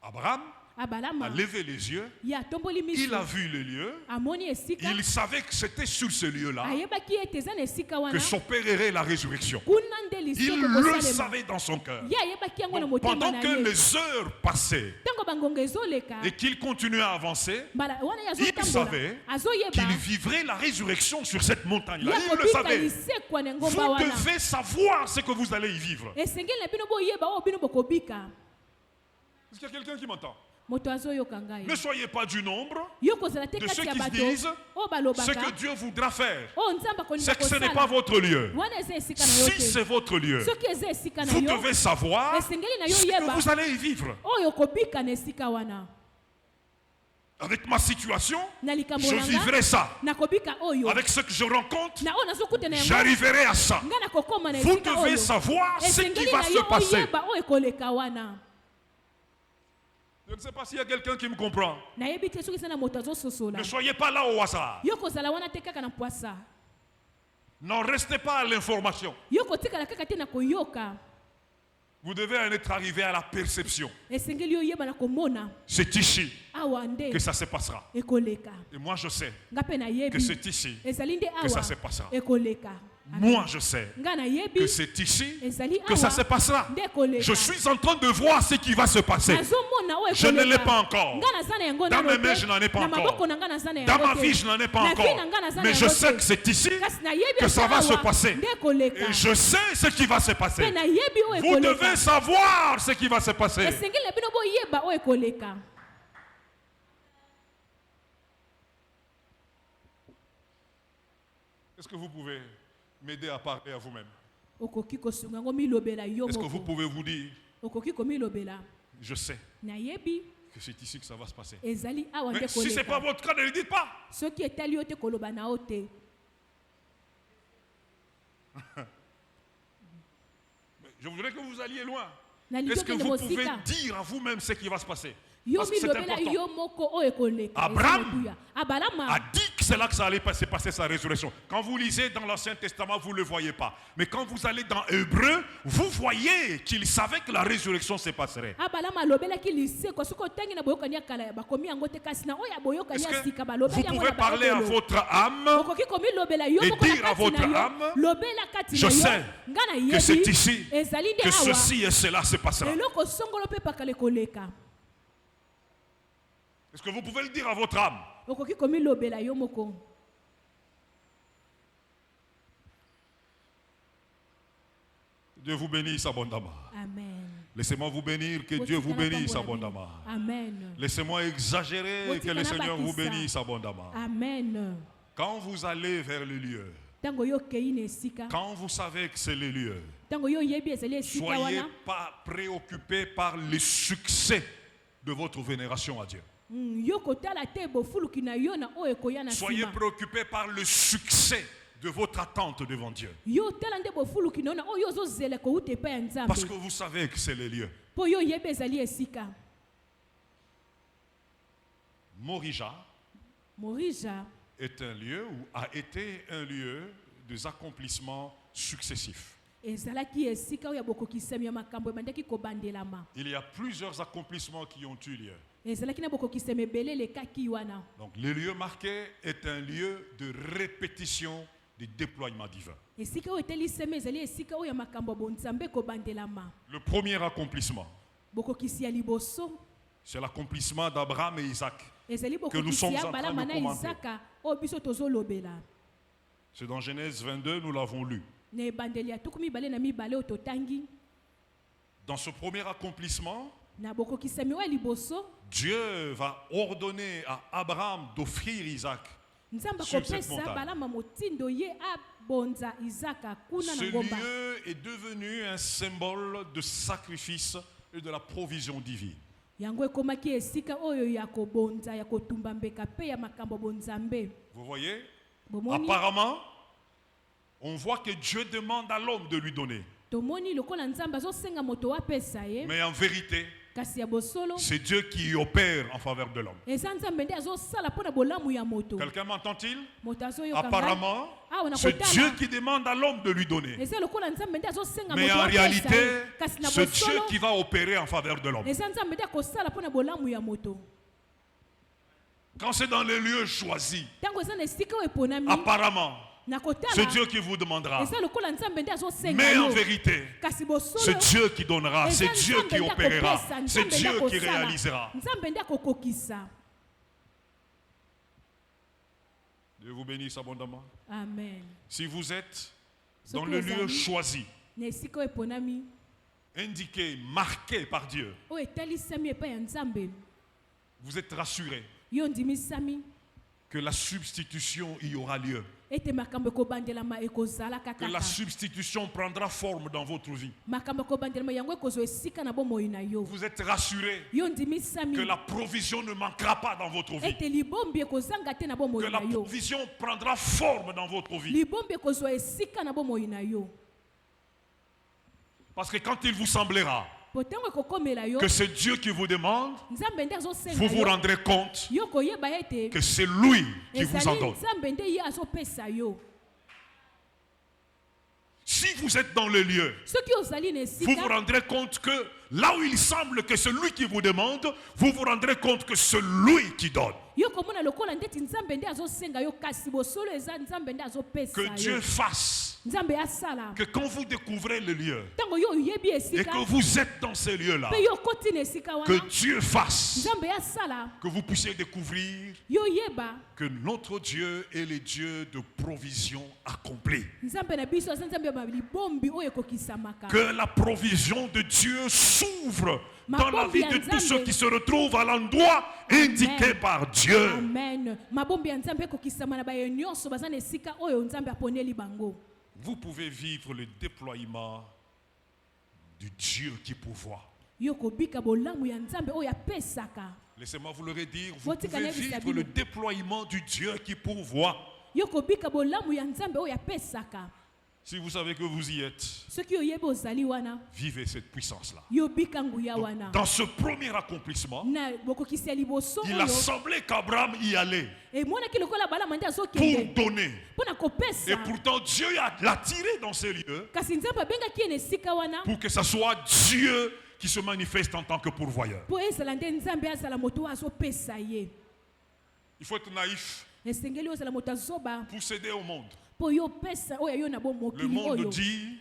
Abraham a abalama levé les yeux, ye atomboli il miso a vu le lieu, amoni esika il savait que c'était sur ce lieu-là ayebaki ete eza na esika que wana son père irait la résurrection. kuna nde Il liseko le kosalema savait dans son cœur. ye ayebaki yango na Donc, motema pendant na que ye les heures passaient ntango bangonga ezoleka et qu'il continuait à avancer, mbala wana ye il azotambola savait azoyeba qu'il vivrait la résurrection sur cette montagne-là. ye Il le akobika savait. lisekwa na ngomba Vous wana devez savoir ce que vous allez y vivre. esengeli na bino boyeba oyo bino bokobika. Est-ce qu'il y a quelqu'un qui m'entend? moto azoyoka ngai Ne soyez pas du nombre yo kozala te de ceux kati ya qui se bato disent oyo ce balobaka que Dieu voudra faire. oyo nzambe akolinga C'est que ce n'est pas kosala votre lieu. wana eza esika na yo Si te c'est votre lieu, soki eza esika na vous yo devez savoir esengeli na yo ce que yeba vous allez y vivre. oyo okobika na esika wana. Avec ma situation, na likambo je na nga vivrai ça. nakobika oyo Avec ce que je rencontre, na oyo nazokutana yango j'arriverai à ça. nga nakokoma na Vous esika devez oyo savoir ce qui esengeli va na se yo passer. oyeba oyo ekoleka wana. Je ne sais pas s'il y a quelqu'un qui me comprend. nayebi te soki eza na moto azososola Ne soyez pas là au hasard. yo kozala wana te kaka na poasa N'en restez pas à l'information. yo kotikala kaka te na koyoka Vous devez en être arrivé à la perception. esengeli oyeba na komona C'est ici awa nde que ça se passera. ekoleka Et moi je sais nga mpe que nayebi c'est ici ezali nde que ça awa se passera. ekoleka. Moi je sais nga nayebi que c'est ici ezali que ça awa se passera. nde ekoleka. Je suis en train de voir ce qui va se passer. nazomona oyo Je ne l'ai ekoleka. pas encore. nga naza na yango Dans nano mes mains, te. je n'en ai pas na encore. maboko na nga naza na Dans yango ma te. vie, je n'en ai pas Na encore. vie na nga naza na Mais je yango sais te. que c'est ici kasi nayebi que ça va eza se awa passer. nde ekoleka. Et je sais ce qui va se mpe passer. nayebi oyo Vous ekoleka. devez savoir ce qui va se passer. esengeli na bino boyeba oyo ekoleka. Est-ce que vous pouvez m'aider à parler à vous-même? okoki kosunga yango milobela yo Est-ce que vous moko. pouvez vous dire, okoki komilobela je sais nayebi que c'est ici que ça va se passer? ezali awa nde Mais si ce n'est pas ekoleka. votre cas, ne le dites pas. soki etali yo te koloba na yo te. Mais je voudrais que vous alliez loin. nalingi Est-ce que okende vous pouvez mosika dire à vous-même ce qui va se passer? yo Parce que c'est milobela important. yo moko oyo ekoleka. Abraham Eza motuya. abalama A dit que c'est là que ça allait se passer sa résurrection. Quand vous lisez dans l'Ancien Testament, vous ne le voyez pas. Mais quand vous allez dans Hébreu, vous voyez qu'il savait que la résurrection se passerait. abalama alobelaki lisekwa soki otangi na boyokani ya kala bakomi yango te kasi na oyo ya boyokani Est-ce ya que sika vous balobeli yango pouvez na parler à bakokolo. votre âme okoki komilobela yo et moko na dire à kati votre na yo âme, lobela kati je na yo sais nga que c'est nayebi ici ezali nde que awa ceci et cela se passera? eloko songolo mpe pakala ekoleka. Est-ce que vous pouvez le dire à votre âme? okoki komilobela yo moko. Dieu vous bénisse abondamment. Amen. Laissez-moi vous bénir, que Dieu vous bénisse abondamment. Amen. Laissez-moi exagérer, que le Seigneur vous bénisse abondamment. Amen. Quand vous allez vers le lieu, Tango yo kei na esika. quand vous savez que c'est le lieu, Tango yo yebi ezali esika soyez wana. pas préoccupés par le succès de votre vénération à Dieu. Yo kotala te bofuluki na yo na oyo ekoya na Soyez sima. préoccupés par le succès de votre attente devant Dieu. Yo tala nde bofuluki na yo na oyo ozozela kouta epai ya Nzambe. Parce que vous savez que c'est le lieu. Po yo yebi ezali esika. Morija Morija est un lieu ou a été un lieu des accomplissements successifs. ezalaki esika oyo ya bokokisami ya makambo ebandaki kobandelama. Il y a plusieurs accomplissements qui ont eu lieu. Ezalaki na bokokisami ebele elekaki wana. Donc le lieu marqué est un lieu de répétition du déploiement divin. Esika oyo etelisemi ezali esika oyo ya makambo ya bonzambe kobandelama. Le premier accomplissement, Bokokisi ya liboso c'est l'accomplissement d'Abraham et Isaac. ezali Que nous sommes bokokisi en ya train de balama na commenter. Isaka oyo biso tozolobela. C'est dans Genèse 22, nous l'avons lu. Na ebandeli ya tuku mibale na mibale oyo totangi. Dans ce premier accomplissement, Na bokokisami oyo ya liboso Dieu va ordonner à Abraham d'offrir Isaac sur cette montagne. Ce lieu est devenu un symbole de sacrifice et de la provision divine. Vous voyez? Apparemment, on voit que Dieu demande à l'homme de lui donner. Mais en vérité, c'est Dieu qui opère en faveur de l'homme. Quelqu'un m'entend-il? Apparemment, c'est Dieu qui demande à l'homme de lui donner. Mais en réalité, c'est Dieu qui va opérer en faveur de l'homme. Quand c'est dans les lieux choisis, apparemment, c'est Dieu qui vous demandera. Mais en vérité, c'est Dieu qui donnera, c'est Dieu qui opérera, c'est Dieu qui réalisera. Dieu vous bénisse abondamment. Amen. Si vous êtes dans le lieu choisi, indiqué, marqué par Dieu, vous êtes rassurés que la substitution y aura lieu. Que la substitution prendra forme dans votre vie. Vous êtes rassurés que la provision ne manquera pas dans votre vie. Que la provision prendra forme dans votre vie. Parce que quand il vous semblera que c'est Dieu qui vous demande, vous vous rendrez compte que c'est lui qui vous en donne. Si vous êtes dans le lieu, vous vous rendrez compte que là où il semble que c'est lui qui vous demande, vous vous rendrez compte que c'est lui qui donne. Que Dieu fasse que quand vous découvrez le lieu et que vous êtes dans ces lieux-là, que Dieu fasse que vous puissiez découvrir que notre Dieu est le Dieu de provision accomplie. Que la provision de Dieu s'ouvre dans la vie de tous ceux qui se retrouvent à l'endroit indiqué par Dieu. Amen. Vous pouvez vivre le déploiement du Dieu qui pourvoit. Laissez-moi vous le redire, vous pouvez vivre le déploiement du Dieu qui pourvoit. Si vous savez que vous y êtes, vivez cette puissance-là. Dans ce premier accomplissement, il a semblé qu'Abraham y allait pour donner. Et pourtant Dieu l'a tiré dans ces lieux pour que ce soit Dieu qui se manifeste en tant que pourvoyeur. Il faut être naïf pour céder au monde. Le monde dit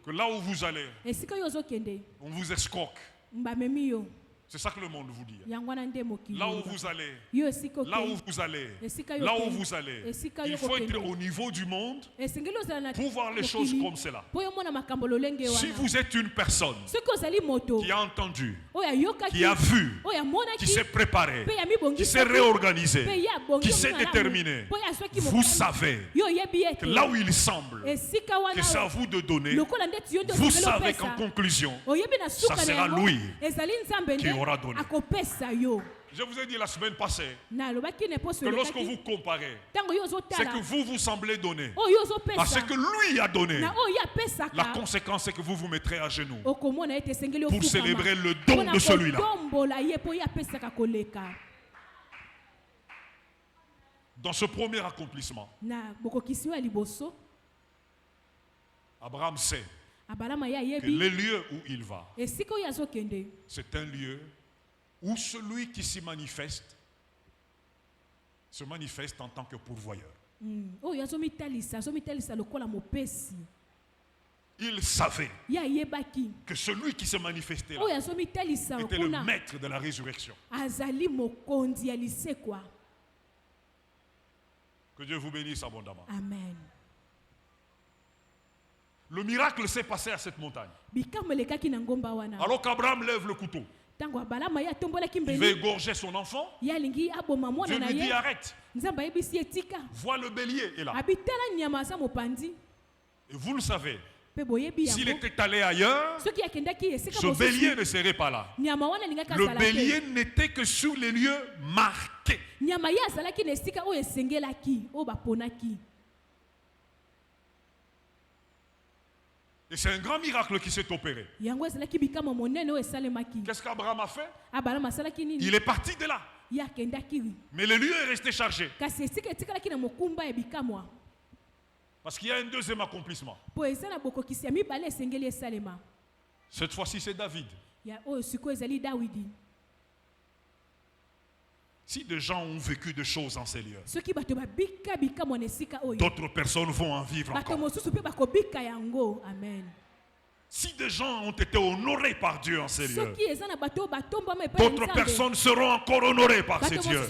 que là où vous allez, on vous escroque. C'est ça que le monde vous dit. Là où vous allez, là où vous allez, là où vous allez, il faut être au niveau du monde pour voir les choses comme cela. Si vous êtes une personne qui a entendu, qui a vu, qui s'est préparée, qui s'est réorganisée, qui s'est déterminée, vous savez que là où il semble que c'est à vous de donner, vous savez qu'en conclusion, ça sera lui qui aura donné. Je vous ai dit la semaine passée que lorsque vous comparez, c'est que vous semblez donner à ce que lui a donné. La conséquence, c'est que vous vous mettrez à genoux pour célébrer le don de celui-là. Dans ce premier accomplissement, Abraham sait que le lieu où il va, c'est un lieu où celui qui s'y manifeste se manifeste en tant que pourvoyeur. Il savait que celui qui se manifestait là était le maître de la résurrection. Que Dieu vous bénisse abondamment. Amen. Le miracle s'est passé à cette montagne. Alors qu'Abraham lève le couteau, il veut égorger son enfant. Dieu lui dit arrête. Vois le bélier est là. Et vous le savez. S'il était allé ailleurs, ce bélier ne serait pas là. Le bélier n'était que sur les lieux marqués. Et c'est un grand miracle qui s'est opéré. Qu'est-ce qu'Abraham a fait? Il est parti de là. Mais le lieu est resté chargé. Parce qu'il y a un deuxième accomplissement. Cette fois-ci, c'est David. Si des gens ont vécu des choses en ces lieux, d'autres personnes vont en vivre encore. Si des gens ont été honorés par Dieu en ces lieux, d'autres personnes seront encore honorées par ces dieux.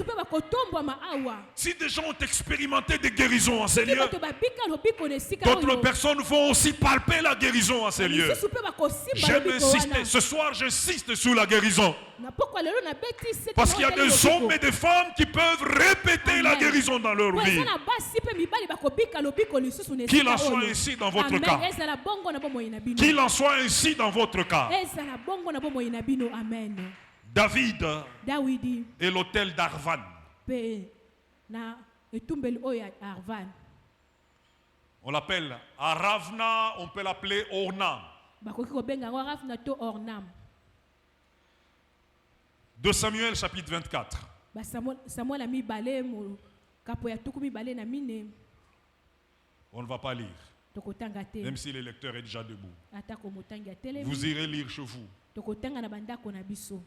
Si des gens ont expérimenté des guérisons en ces lieux, d'autres personnes vont aussi palper la guérison en ces lieux. J'aime insister, ce soir j'insiste sur la guérison. Parce qu'il y a des hommes et des femmes qui peuvent répéter la guérison dans leur vie. Qu'il en soit ainsi dans votre cas. Qu'il en soit ainsi dans votre cas. David et l'hôtel d'Arvan. On l'appelle Aravna, on peut l'appeler Ornam. 2 Samuel chapitre 24. On ne va pas lire. Même si le lecteur est déjà debout. Vous irez lire chez vous.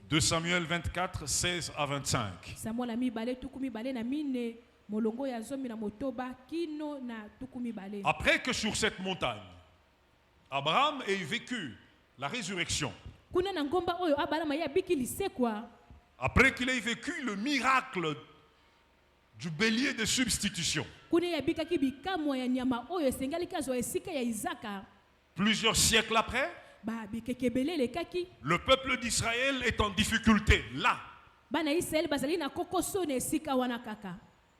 2 Samuel 24, 16 à 25. Après que sur cette montagne, Abraham ait vécu la résurrection. Après qu'il ait vécu le miracle du bélier de substitution. Plusieurs siècles après, le peuple d'Israël est en difficulté. Là.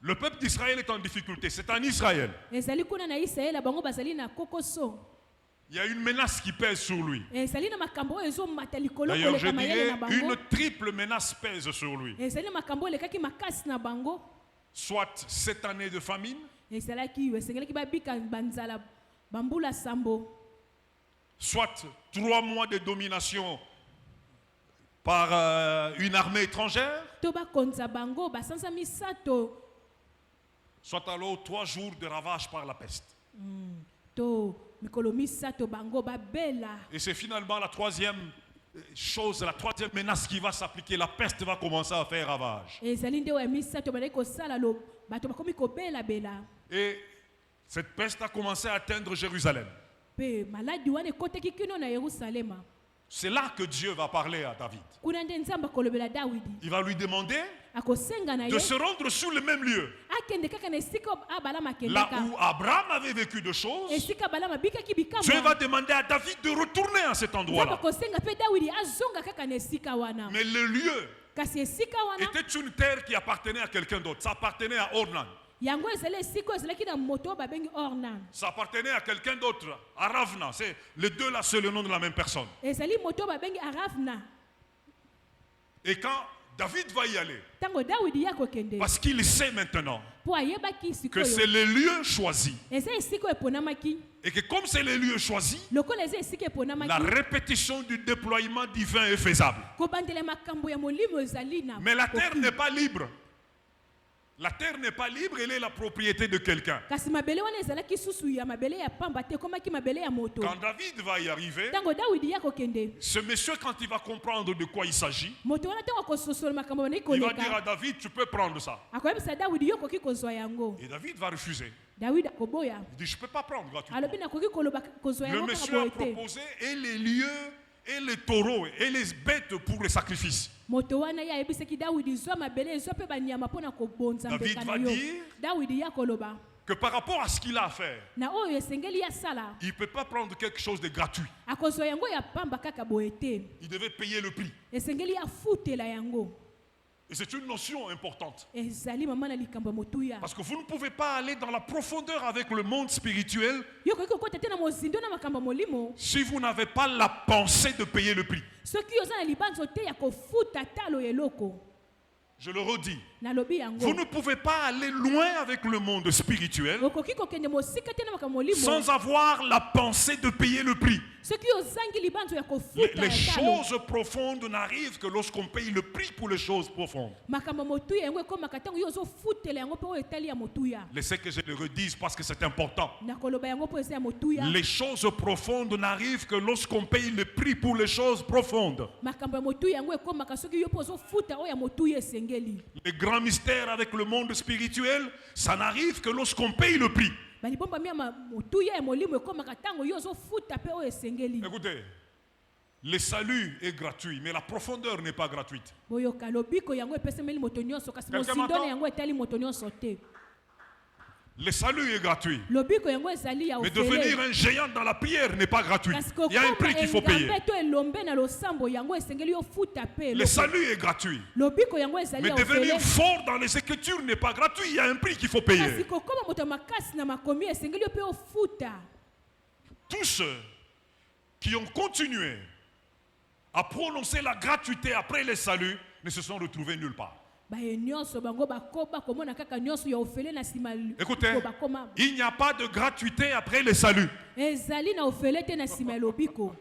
Le peuple d'Israël est en difficulté. C'est en Israël. Il y a une menace qui pèse sur lui. D'ailleurs, je dirais une triple menace pèse sur lui. Soit 7 années de famine, soit 3 mois de domination par une armée étrangère, soit alors 3 jours de ravage par la peste. Et c'est finalement la troisième chose, la troisième menace qui va s'appliquer. La peste va commencer à faire ravage. Et cette peste a commencé à atteindre Jérusalem. C'est là que Dieu va parler à David. Il va lui demander de se rendre sur le même lieu. Là où Abraham avait vécu de choses, Dieu va demander à David de retourner à cet endroit-là. Mais le lieu était une terre qui appartenait à quelqu'un d'autre. Ça appartenait à Ornan. Ça appartenait à quelqu'un d'autre, à Ravna. Les deux là, c'est le nom de la même personne. Et quand David va y aller, parce qu'il sait maintenant que c'est le lieu choisi, et que comme c'est le lieu choisi, la répétition du déploiement divin est faisable. Mais la terre n'est pas libre. La terre n'est pas libre, elle est la propriété de quelqu'un. Quand David va y arriver, ce monsieur, quand il va comprendre de quoi il s'agit, il va dire à David, tu peux prendre ça. Et David va refuser. Il dit, je ne peux pas prendre gratuitement. Le monsieur a proposé et les lieux, et les taureaux, et les bêtes pour le sacrifice. David va dire que par rapport à ce qu'il a à faire, il ne peut pas prendre quelque chose de gratuit. Il devait payer le prix. Et c'est une notion importante. ezali mama na likambo ya motuya Parce que vous ne pouvez pas aller dans la profondeur avec le monde spirituel yo koki kokota te na mozindo na makambo ya molimo si vous n'avez pas la pensée de payer le prix. soki oza na libanzo te ya kofuta talo eloko Je le redis. nalobi yango Vous ne pouvez pas aller loin avec le monde spirituel okoki kokende mosika te na makambo ya molimo sans avoir la pensée de payer le prix. soki ozangi libanzo ya Les kofuta talo choses profondes n'arrivent que lorsqu'on paye le prix pour les choses profondes. makambo ya motuya yango ekomaka ntango yo ozofutela yango mpe oyo etali ya motuya Laissez que je le redise parce que c'est important. nakoloba yango mpo eza ya motuya Les choses profondes n'arrivent que lorsqu'on paye le prix pour les choses profondes. makambo ya motuya yango ekomaka soki yo mpe ozofuta oyo ya motuya esengeli Les grands mystères avec le monde spirituel, ça n'arrive que lorsqu'on paye le prix. balibombami ya motuya ya molimo ekomaka ntango yo ozofuta mpe oyo esengeli Écoutez, le salut est gratuit, mais la profondeur n'est pas gratuite. boyoka lobiko yango epesemeli moto nyonso kasi Quelqu'un mozindo m'entend? na yango etali moto nyonso te Le salut est gratuit. lobiko yango ezali ya Mais devenir ofele un géant dans la prière n'est pas gratuit. kasi Il y a un prix qu'il faut payer. engambe to elombe na losambo yango esengeli ofuta mpe Le salut est gratuit. lobiko yango ezali Mais ya devenir ofele fort dans les Écritures n'est pas gratuit. Il y a un prix qu'il faut kasi payer. kokoma moto ya makasi na makomi esengeli mpe ofuta Tous ceux qui ont continué à prononcer la gratuité après le salut ne se sont retrouvés nulle part. baye nyonso bango bakomona kaka nyonso ya ofele na nsima Écoutez, bakoma il n'y a pas de gratuité après le salut. ezali na ofele te na nsima ya lobiko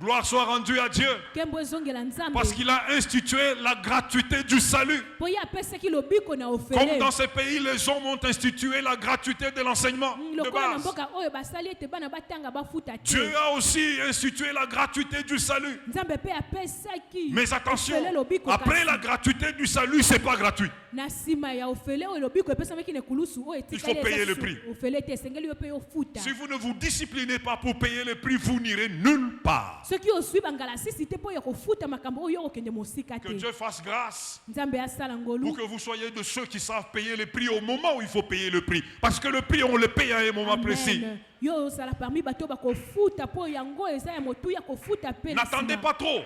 Gloire soit rendue à Dieu. nkembo ezongela nzambe Parce qu'il a institué la gratuité du salut. mpo ye apesaki lobiko na Comme ofele dans ces pays, les hommes ont institué la gratuité de l'enseignement de lokola na base. mboka oyo basali ete bana batanga bafuta Dieu te a aussi institué la gratuité du salut. nzambe mpe apesaki Mais attention, ofele lobiko après kasi la gratuité du salut, c'est pas gratuit. na nsima ya ofele oyo lobiko epesamaki na ekulusu oyo Il faut payer le prix. ofele te esengeli yo mpe ofuta Si vous ne vous disciplinez pas pour payer le prix, vous n'irez nulle part. soki oswi bangalasisi te mpo ya kofuta makambo oyo yo okende mosika Que te Dieu fasse grâce nzambe asala ngolu pour que vous soyez de ceux qui savent payer le prix au moment où il faut payer le prix. Parce que le prix, on le paye à un moment précis. Amen. yo ozala parmi bato bakofuta mpo yango eza ya motuya kofuta mpe na N'attendez nsima. pas trop.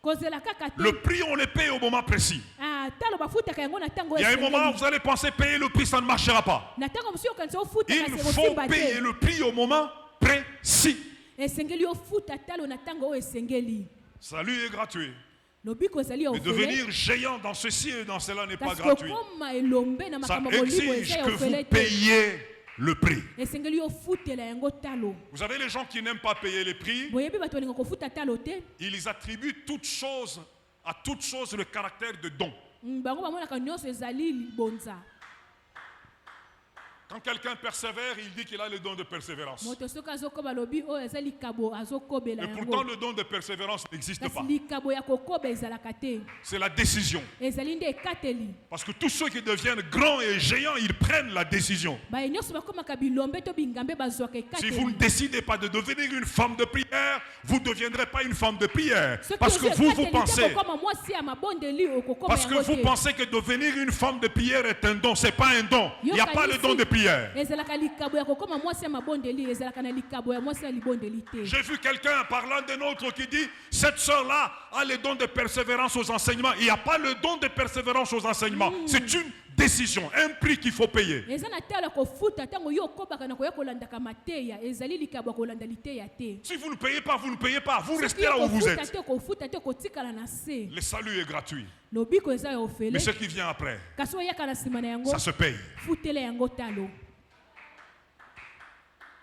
kozela kaka te Le prix, on le paye au moment précis. talo bafutaka yango na ntango Il y a un moment où vous allez penser payer le prix, ça ne marchera pas. na ntango mosusu okanisa ofuta Il kasi faut ekosimba payer te le prix au moment précis. esengeli ofuta talo na ntango oyo esengeli Salut est gratuit. lobiko ezali ya Mais ofele devenir géant dans ceci et dans cela n'est pas kasi gratuit. kokoma elombe na Ça makambo ya molimo exige eza ya que vous ofele te payiez le prix. esengeli ofutela yango talo Vous savez, les gens qui n'aiment pas payer les prix, boyebi bato balinga kofuta talo te ils attribuent à toute chose le caractère de don. bango bamonaka nyonso ezali libonza Quand quelqu'un persévère, il dit qu'il a le don de persévérance. moto soki azokoba lobi oyo eza likabo azokobela Et pourtant, yango le don de persévérance n'existe kasi pas. likabo ya kokoba ezalaka te C'est la décision. ezali nde ekateli Parce que tous ceux qui deviennent grands et géants, ils prennent la décision. baye nyonso bakomaka bilombe to bingambe bazwaka Si vous ne ekateli décidez pas de devenir une femme de prière, vous ne deviendrez pas une femme de prière. soki Parce que ozwi vous ekateli te pensez, kokoma mwasi ya mabondeli okokoma parce que yango vous te pensez que devenir une femme de prière est un don. Ce n'est pas un don. Il n'y a pas le don de prière. ezalaka likabo ya kokoma mwasi ya mabondeli ezalaka na likabo ya mwasi ya libondeli te J'ai vu quelqu'un parlant d'un autre qui dit, cette sœur-là a le don de persévérance aux enseignements. Il n'y a pas le don de persévérance aux enseignements. C'est une décision, un prix qu'il faut payer. eza na talo ya kofuta ntango yo okobaka na koya kolandaka mateya ezali likabo ya kolanda liteya te Si vous ne payez pas, vous ne payez pas. Vous soki restez là où vous kofuta êtes. te kofuta te kotikala na se Le salut est gratuit. lobiko eza ya ofele Mais ce qui vient après, kasi oyaka na nsima na yango ça se paye. futela yango talo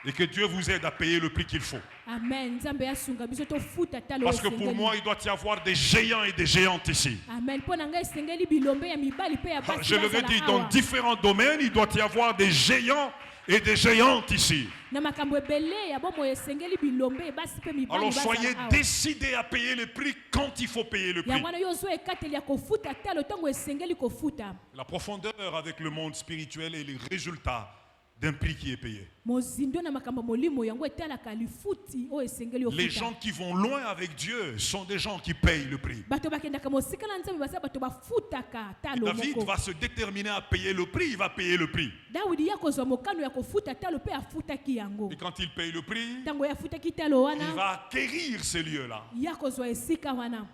Et que Dieu vous aide à payer le prix qu'il faut. amen nzambe asunga biso tofuta talo Parce que pour moi, il doit y avoir des géants et des géantes ici. amen mpo na ngai esengeli bilombe ya mibali mpe ya basi Je le bazala redis, awa. dans différents domaines, il doit y avoir des géants et des géantes ici. na makambo ebele ya bomoi esengeli bilombe basi mpe mibali Alors bazala soyez awa. décidés à payer le prix quand il faut payer le prix. yango wana yo ozwa ekateli ya kofuta talo ntango esengeli kofuta La profondeur avec le monde spirituel est le résultat d'un prix qui est payé. mozindo na makambo ya molimo yango etalaka lifuti oyo esengeli Les ofuta gens qui vont loin avec Dieu sont des gens qui payent le prix. bato bakendaka mosika na nzambe baza bato bafutaka talo David moko va se déterminer à payer le prix, il va payer le prix. dawidi ya kozwa mokano ya kofuta talo mpe afutaki yango Et quand il paye le prix, ntango ye afutaki talo il wana va acquérir ces lieux-là. ya kozwa esika wana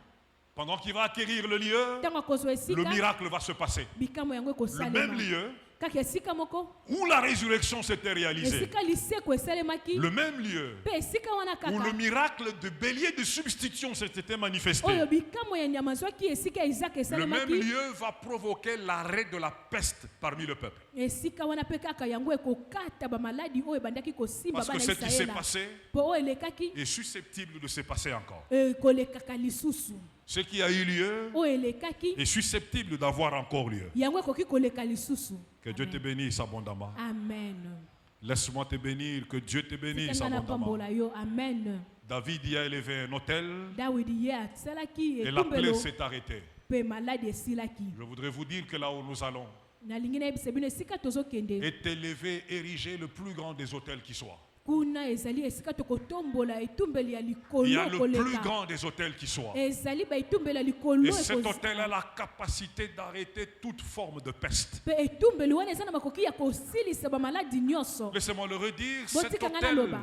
Pendant qu'il va acquérir le lieu, ntango akozwa le esika miracle va se passer. bikamwa yango Le même ekosalema lieu kaka esika moko où la résurrection s'était réalisée. esika liseko esalemaki Le même lieu mpe esika wana où le kaka miracle de bélier de substitution s'était manifesté. oyo bikamwa ya nyama zwaki esika isaka Le même esalemaki lieu va provoquer l'arrêt de la peste parmi le peuple. esika wana mpe kaka yango ekokata bamaladi oyo ebandaki kosimba Parce que bana ce qui s'est israela passé mpo oyo elekaki est susceptible de se passer encore. ekolekaka lisusu Ce qui a eu lieu oyo elekaki est susceptible d'avoir encore lieu. yango ekoki koleka lisusu. Que Dieu te bénisse abondamment. Amen. Laisse-moi te bénir, que Dieu te bénisse Tika ngana abondamment. pambola yo. Amen. David y a élevé un autel Dawid ye atsalaki et la plaie etumbelo s'est arrêtée. mpe maladi esilaki. Je voudrais vous dire que là où nous allons nalingi nayebisa bino esika tozokende est élevé, érigé le plus grand des hôtels qui soit. kuna ezali esika tokotombola etumbeli ya Il y likolo a le plus koleka grand des hôtels qui soit. ezali baetumbeli ya likolo Et cet hôtel a la capacité d'arrêter toute forme de peste. mpe etumbeli wana eza na makoki ya kosilisa bamaladi nyonso. Laissez-moi le redire, cet Botika ngana hôtel loba.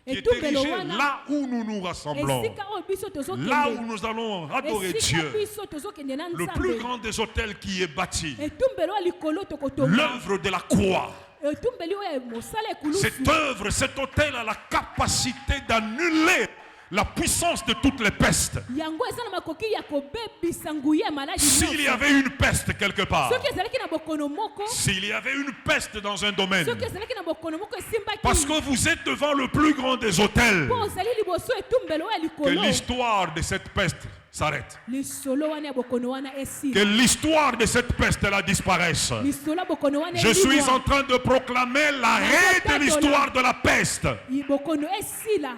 qui est Etumbelo érigé wana. là où nous nous rassemblons, esika oyo biso là où tozokende nous allons adorer esika Dieu, biso tozokende na le plus nzambe grand des hôtels qui est bâti, etumbelo ya likolo tokotonga l'œuvre de la croix. etumbeli oyo mosala ekulusu Cette œuvre, cet hôtel a la capacité d'annuler la puissance de toutes les pestes. yango eza na makoki ya kobebisa nguya ya maladi S'il y avait une peste quelque part, soki ezalaki na bokono moko s'il y avait une peste dans un domaine, soki ezalaki na bokono moko esimbaki parce que vous êtes devant le plus grand des hôtels, mpo ozali liboso etumbelo oyo ya que likolo l'histoire de cette peste s'arrête. lisolo wana ya bokono wana Que esila l'histoire de cette peste-là disparaisse. lisolo ya bokono wana Je suis eliwa. en train de proclamer l'arrêt de l'histoire de la peste. bokono esila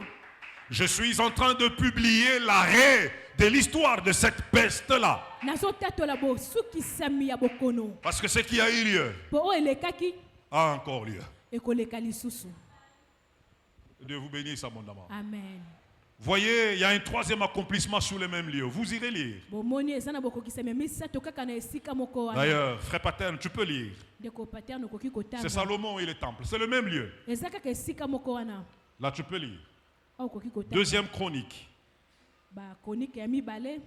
Je suis en train de publier l'arrêt de l'histoire de cette peste-là. nazotatola bosukisami ya bokono Parce que ce qui a eu lieu mpo oyo elekaki a encore lieu. ekoleka lisusu. Dieu vous bénisse abondamment. Amen. Voyez, il y a un troisième accomplissement sur le même lieu. Vous irez lire. bomoni eza na bokokisami misato kaka na esika moko wana D'ailleurs, frère Paterne, tu peux lire. ndeko paterne okoki C'est kotanga Salomon et le temple. C'est le même lieu. eza kaka esika moko wana Là, tu peux lire. awa okoki kotanga Deuxième chronique. bakonike ya mibale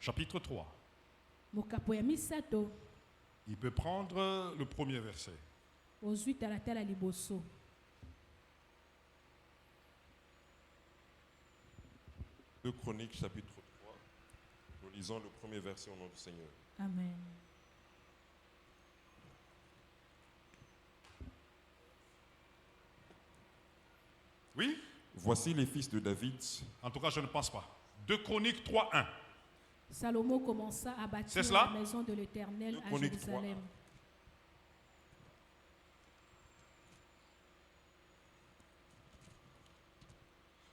Chapitre 3. mokapo ya misato Il peut prendre le premier verset. ozwi talatala liboso. Deux Chroniques, chapitre 3. Nous lisons le premier verset au nom du Seigneur. Amen. Oui? Voici les fils de David. En tout cas, je ne pense pas. 2 Chroniques 3.1. Salomon commença à C'est bâtir cela? la maison de l'Éternel Deux à Chroniques Jérusalem. 3.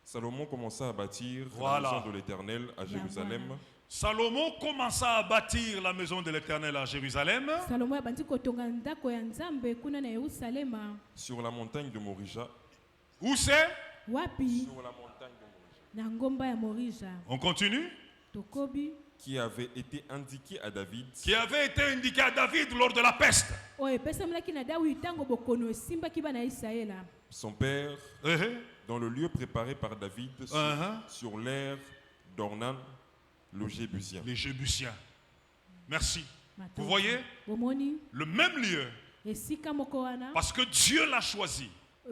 Salomon commença à bâtir Voilà. la maison de l'Éternel à Jérusalem. voilà. Salomon commença à bâtir la maison de l'Éternel à Jérusalem. Salomon abandi kotonga ndako ya Nzambe kuna na Yerusalema. Sur la montagne de Morija. Où c'est? Wapi? Sur la montagne de Morija. Na ngomba ya Morija. On continue. Tokobi. Qui avait été indiqué à David Qui avait été indiqué à David lors de la peste. Oyo epesamelaki na Dawidi ntango bokono esimbaki bana ya Israela. son père Uh-huh. dans le lieu préparé par David sur, sur l'aire d'Ornan, le Jébusien. Les Jébusiens. Merci. Mato. Vous voyez? Bomoni Le même lieu. esika moko wana Parce que Dieu l'a choisi.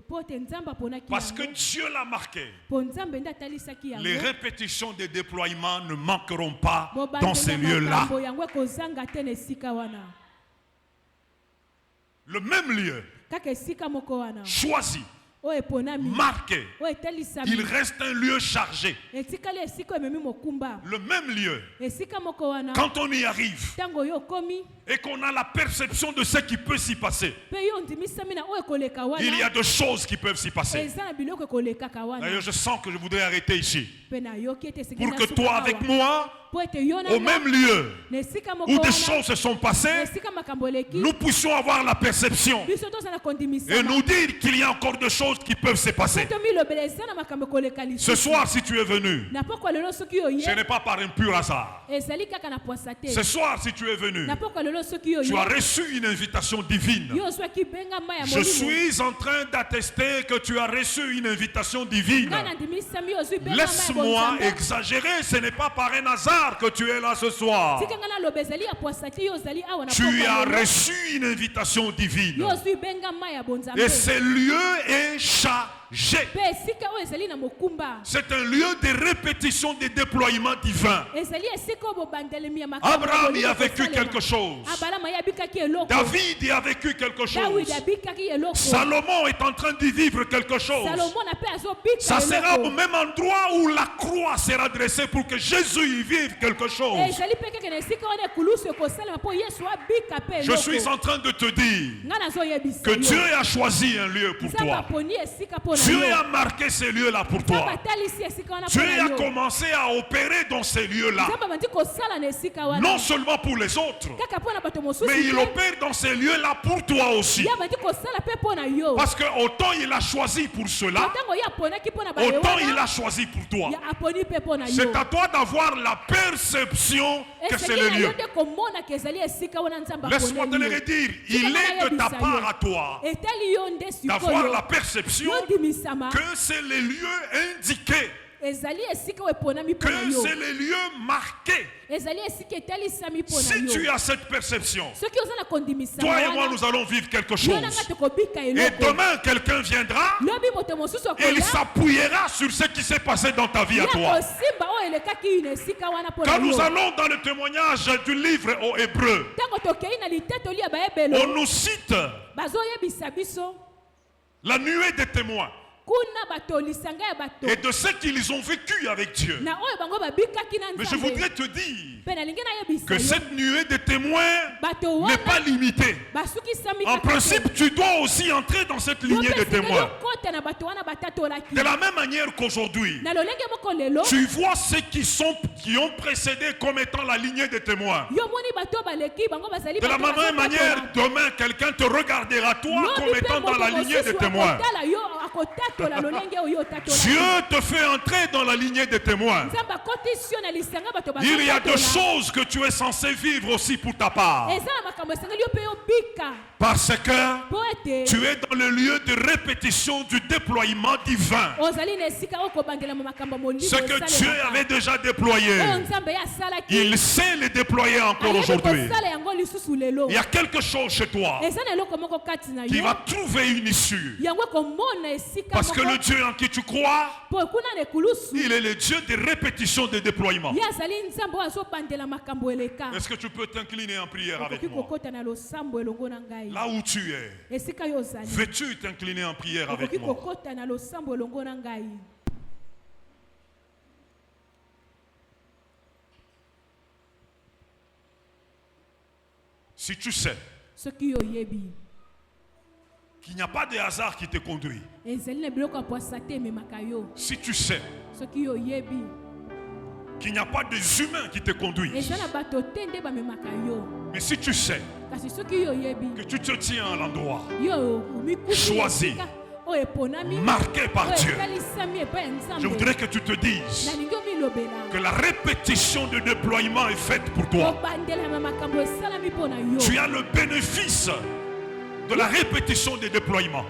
po te Nzambe aponaki Parce que yango. Dieu l'a marqué. Po Nzambe nde atalisaki yango. Les répétitions des déploiements ne manqueront pas Bobandela dans ces lieux-là. makambo yango ekozanga te na esika wana. Le même lieu, Kaka esika moko wana. choisi, Oyo eponami. marqué. Oyo etalisami. Il reste un lieu chargé. Etikali esika oyo ememi mokumba. Le même lieu, Esika moko wana. quand on y arrive Ntango yo okomi. et qu'on a la perception de ce qui peut s'y passer, Pe yo ondimisami na oyo ekoleka wana. il y a de choses qui peuvent s'y passer. Eza na biloko ekolekaka wana. D'ailleurs, je sens que je voudrais arrêter ici. Pe na yoki ete esengeli Pour na que suka toi, awa. avec moi, au même lieu où des choses se sont passées, nous puissions avoir la perception et nous dire qu'il y a encore des choses qui peuvent se passer. Ce soir, si tu es venu, ce n'est pas par un pur hasard. Ce soir, si tu es venu, tu as reçu une invitation divine. Je suis en train d'attester que tu as reçu une invitation divine. Laisse-moi exagérer, ce n'est pas par un hasard que tu es là ce soir. Tu as reçu une invitation divine. Et ce lieu est chargé. C'est un lieu de répétition des déploiements divins. Abraham y a vécu quelque chose. David y a vécu quelque chose. Salomon est en train de vivre quelque chose. Ça sera au même endroit où la croix sera dressée pour que Jésus y vive quelque chose. Je suis en train de te dire que Dieu a choisi un lieu pour toi. Dieu a marqué ces lieux-là pour toi. Dieu a commencé à opérer dans ces lieux-là. Non seulement pour les autres, mais il opère dans ces lieux-là pour toi aussi. Parce que autant il a choisi pour cela, autant il a choisi pour toi. C'est à toi d'avoir la perception que c'est le lieu. Laisse-moi te le dire, il est de ta part à toi d'avoir la perception que c'est les lieux indiqués, que c'est les lieux marqués. Si tu as cette perception, toi et moi nous allons vivre quelque chose. Et demain quelqu'un viendra, il s'appuiera sur ce qui s'est passé dans ta vie à toi. Quand nous allons dans le témoignage du livre aux Hébreux, on nous cite la nuée des témoins et de ce qu'ils ont vécu avec Dieu. Mais je voudrais te dire que cette nuée de témoins n'est pas limitée. En principe, tu dois aussi entrer dans cette lignée de témoins. De la même manière qu'aujourd'hui, tu vois ceux qui ont précédé comme étant la lignée de témoins. De la même manière, demain, quelqu'un te regardera toi comme étant dans la lignée de témoins. Dieu te fait entrer dans la lignée des témoins. Il y a des choses que tu es censé vivre aussi pour ta part. Parce que tu es dans le lieu de répétition du déploiement divin. Ce que Dieu avait déjà déployé, il sait le déployer encore aujourd'hui. Il y a quelque chose chez toi qui va trouver une issue. Parce que le Dieu en qui tu crois, il est le Dieu de répétition des déploiements. Est-ce que tu peux t'incliner en prière avec moi? Là où tu es, veux-tu t'incliner en prière avec moi? Si tu sais qu'il n'y a pas de hasard qui te conduit, si tu sais qu'il n'y a pas des humains qui te conduisent, mais si tu sais que tu te tiens à l'endroit choisi, marqué par Dieu, je voudrais que tu te dises que la répétition de déploiement est faite pour toi. Tu as le bénéfice de la répétition des déploiements.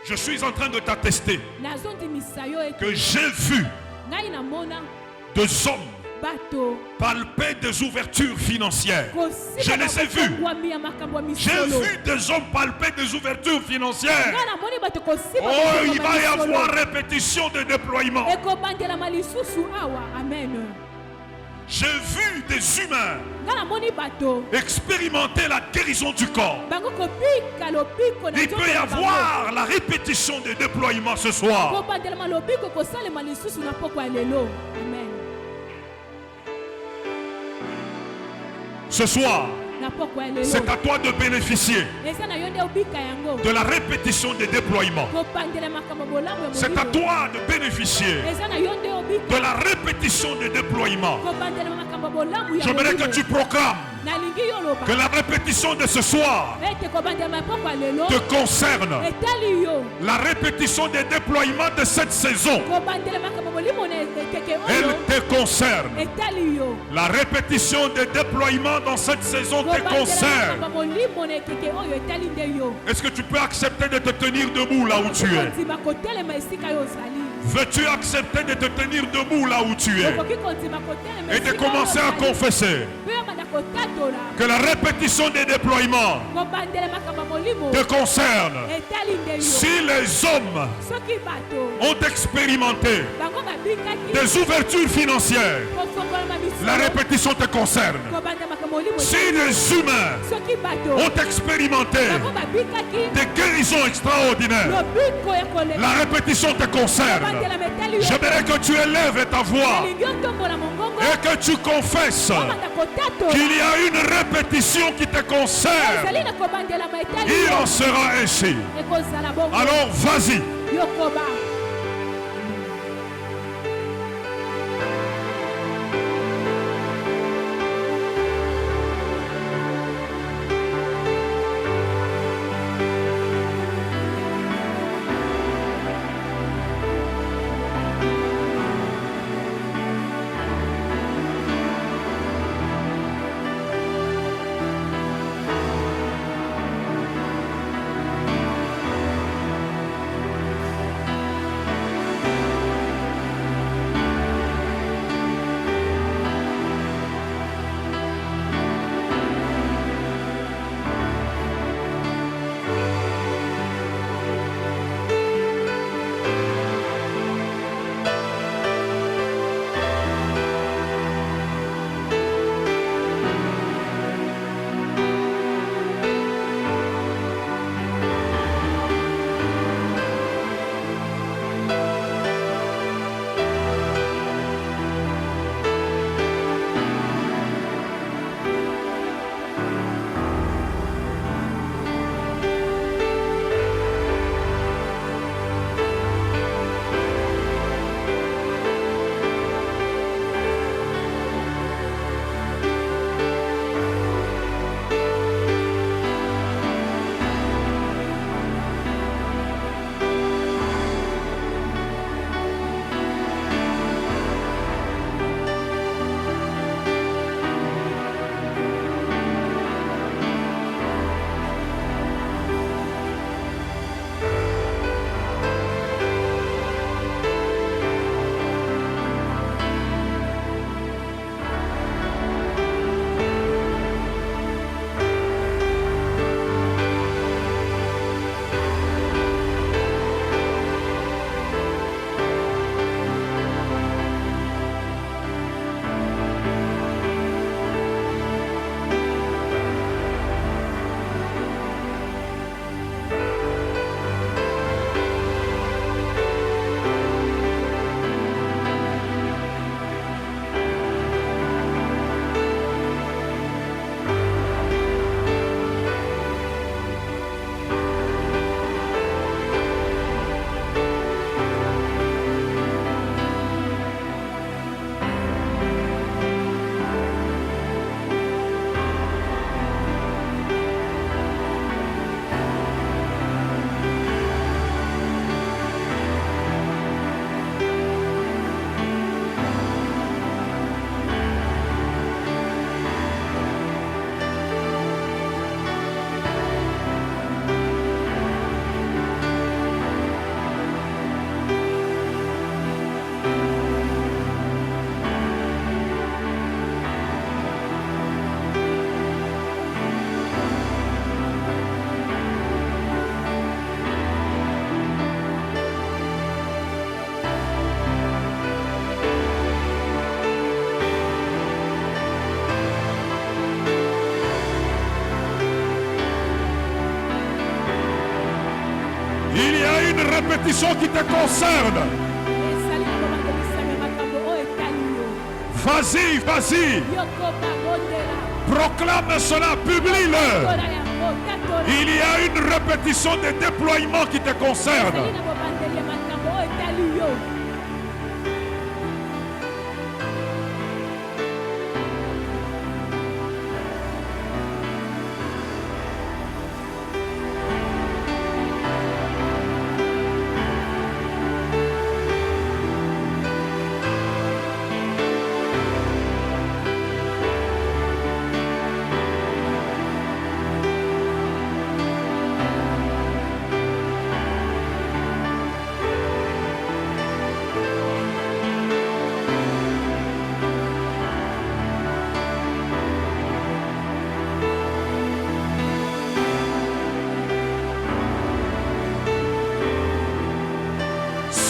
Je suis en train de t'attester que j'ai vu des hommes palper des ouvertures financières. Je les ai vus. J'ai vu des hommes palper des ouvertures financières. Oh, il va y avoir répétition de déploiement. J'ai vu des humains expérimenter la guérison du corps. Il peut y avoir la répétition des déploiements ce soir. Ce soir, C'est à toi de bénéficier de la répétition des déploiements. C'est à toi de bénéficier de la répétition des déploiements. J'aimerais que tu proclames que la répétition de ce soir te concerne. La répétition des déploiements de cette saison, elle te concerne. La répétition des déploiements dans cette saison te concerne. Est-ce que tu peux accepter de te tenir debout là où tu es? Veux-tu accepter de te tenir debout là où tu es et de commencer à confesser que la répétition des déploiements te concerne? Si les hommes ont expérimenté des ouvertures financières, la répétition te concerne. Si les humains ont expérimenté des guérisons extraordinaires, la répétition te concerne. J'aimerais que tu élèves ta voix et que tu confesses qu'il y a une répétition qui te concerne. Il en sera ainsi. Alors vas-y. Répétition qui te concerne. Vas-y, vas-y. Proclame cela, publie-le. Tatola yango, tatola. Il y a une répétition des déploiements qui te concernent. Ezali na bobandeli ya makambo oyo etali yo.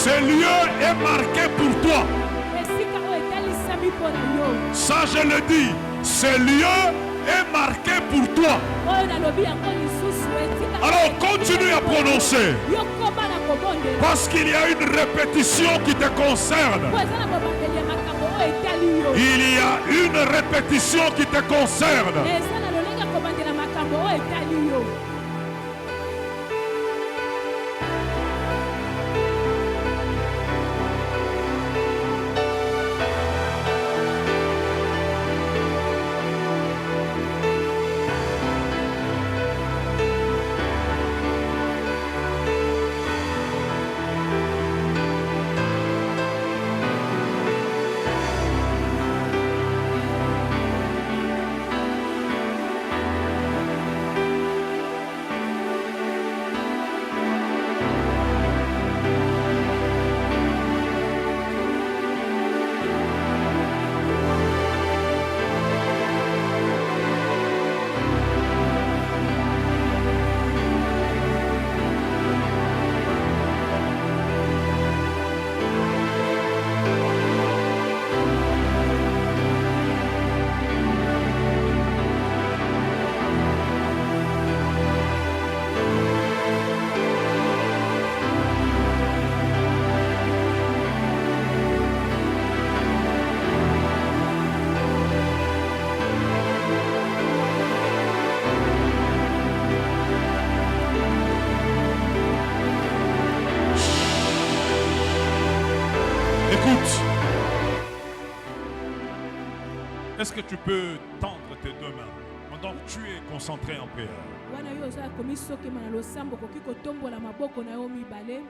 Ce lieu est marqué pour toi. Esika oyo etalisami mpo na yo. Ça, je le dis. Ce lieu est marqué pour toi. Oyo nalobi yango lisusu etika. Alors continue à prononcer. Yo koma na kobondela. Parce qu'il y a une répétition qui te concerne. Po eza na bobandeli ya makambo oyo etali yo. Il y a une répétition qui te concerne. Eza na lolenge ya kobandela makambo oyo etali yo. Écoute. Est-ce que tu peux tendre tes deux mains pendant que tu es concentré en prière? Wana yo oza komi sokema na losambo koki kotombola maboko na yo mibale.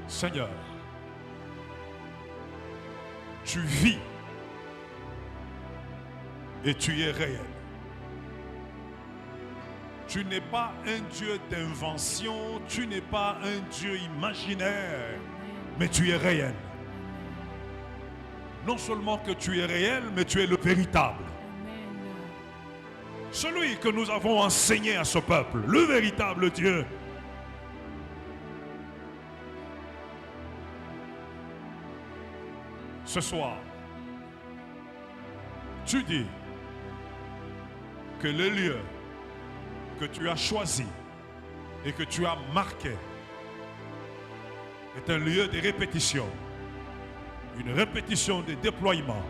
Seigneur, tu vis et tu es réel. Tu n'es pas un Dieu d'invention, tu n'es pas un Dieu imaginaire, mais tu es réel. Non seulement que tu es réel, mais tu es le véritable. Amen. Celui que nous avons enseigné à ce peuple, le véritable Dieu. Ce soir, tu dis que le lieu que tu as choisi et que tu as marqué est un lieu de répétition, une répétition de déploiement.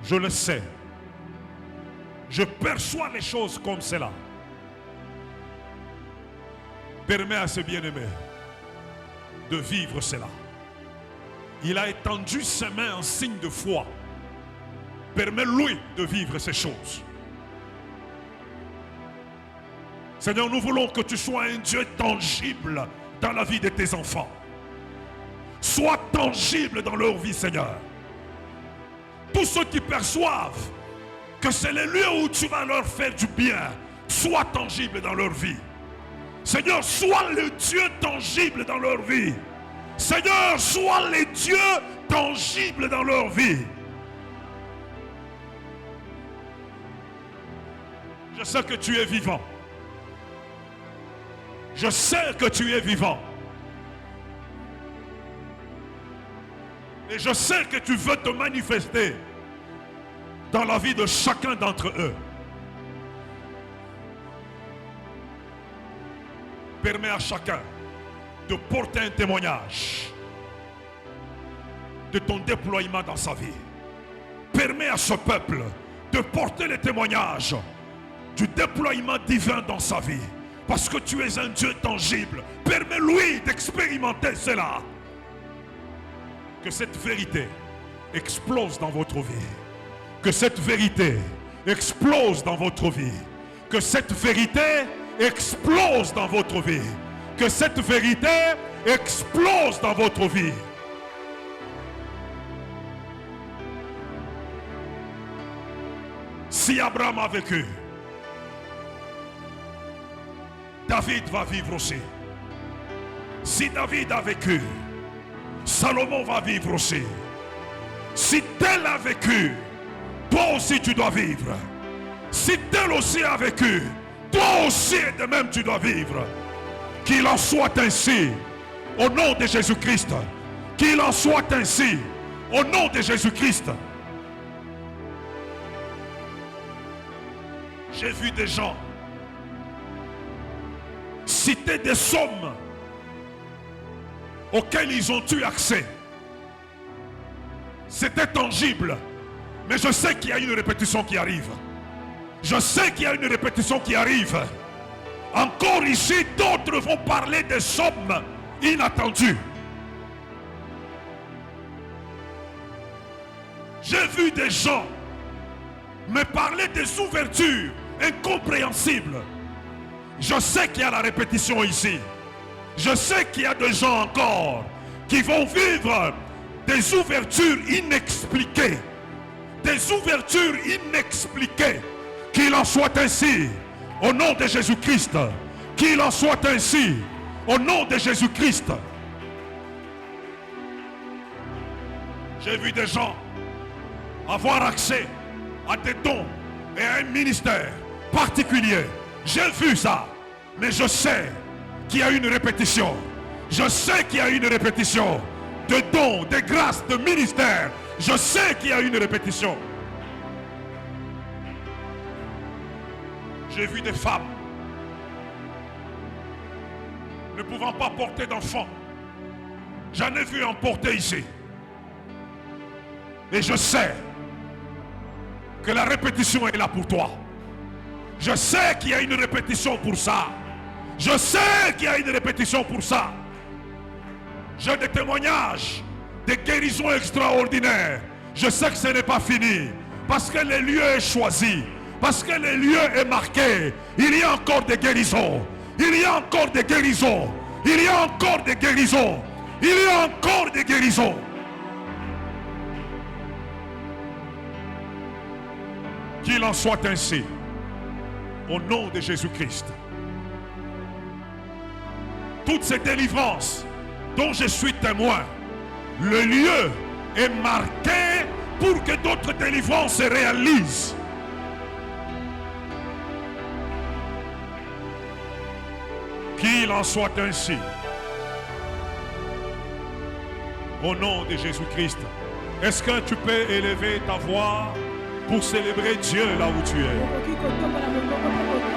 Je le sais. Je perçois les choses comme cela. Permets à ce bien-aimé de vivre cela. Il a étendu ses mains en signe de foi. Permets-lui de vivre ces choses. Seigneur, nous voulons que tu sois un Dieu tangible dans la vie de tes enfants. Sois tangible dans leur vie, Seigneur. Tous ceux qui perçoivent que c'est le lieu où tu vas leur faire du bien, sois tangible dans leur vie. Seigneur, sois le Dieu tangible dans leur vie. Seigneur, sois le Dieu tangible dans leur vie. Je sais que tu es vivant. Je sais que tu es vivant. Et je sais que tu veux te manifester dans la vie de chacun d'entre eux. Permets à chacun de porter un témoignage de ton déploiement dans sa vie. Permets à ce peuple de porter les témoignages du déploiement divin dans sa vie. Parce que tu es un Dieu tangible. Permets-lui d'expérimenter cela. Que cette vérité explose dans votre vie. Que cette vérité explose dans votre vie. Que cette vérité explose dans votre vie. Que cette vérité explose dans votre vie. Si Abraham a vécu, David va vivre aussi. Si David a vécu, Salomon va vivre aussi. Si tel a vécu, toi aussi tu dois vivre. Si tel aussi a vécu, toi aussi de même tu dois vivre. Qu'il en soit ainsi, au nom de Jésus-Christ. Qu'il en soit ainsi, au nom de Jésus-Christ. J'ai vu des gens citer des sommes auxquelles ils ont eu accès. C'était tangible, mais je sais qu'il y a une répétition qui arrive. Je sais qu'il y a une répétition qui arrive. Encore ici, d'autres vont parler des sommes inattendues. J'ai vu des gens me parler des ouvertures incompréhensibles. Je sais qu'il y a la répétition ici. Je sais qu'il y a des gens encore qui vont vivre des ouvertures inexpliquées. Des ouvertures inexpliquées. Qu'il en soit ainsi, au nom de Jésus-Christ. Qu'il en soit ainsi, au nom de Jésus-Christ. J'ai vu des gens avoir accès à des dons et à un ministère particulier. J'ai vu ça, mais je sais qu'il y a une répétition. Je sais qu'il y a une répétition de dons, de grâces, de ministères. Je sais qu'il y a une répétition. J'ai vu des femmes ne pouvant pas porter d'enfants. J'en ai vu en porter ici. Et je sais que la répétition est là pour toi. Je sais qu'il y a une répétition pour ça. Je sais qu'il y a une répétition pour ça. J'ai des témoignages, des guérisons extraordinaires. Je sais que ce n'est pas fini. Parce que le lieu est choisi. Parce que le lieu est marqué. Il y a encore des guérisons. Il y a encore des guérisons. Il y a encore des guérisons. Il y a encore des guérisons. Qu'il en soit ainsi. Au nom de Jésus-Christ. Toutes ces délivrances dont je suis témoin, le lieu est marqué pour que d'autres délivrances se réalisent. Qu'il en soit ainsi. Au nom de Jésus-Christ. Est-ce que tu peux élever ta voix pour célébrer Dieu là où tu es?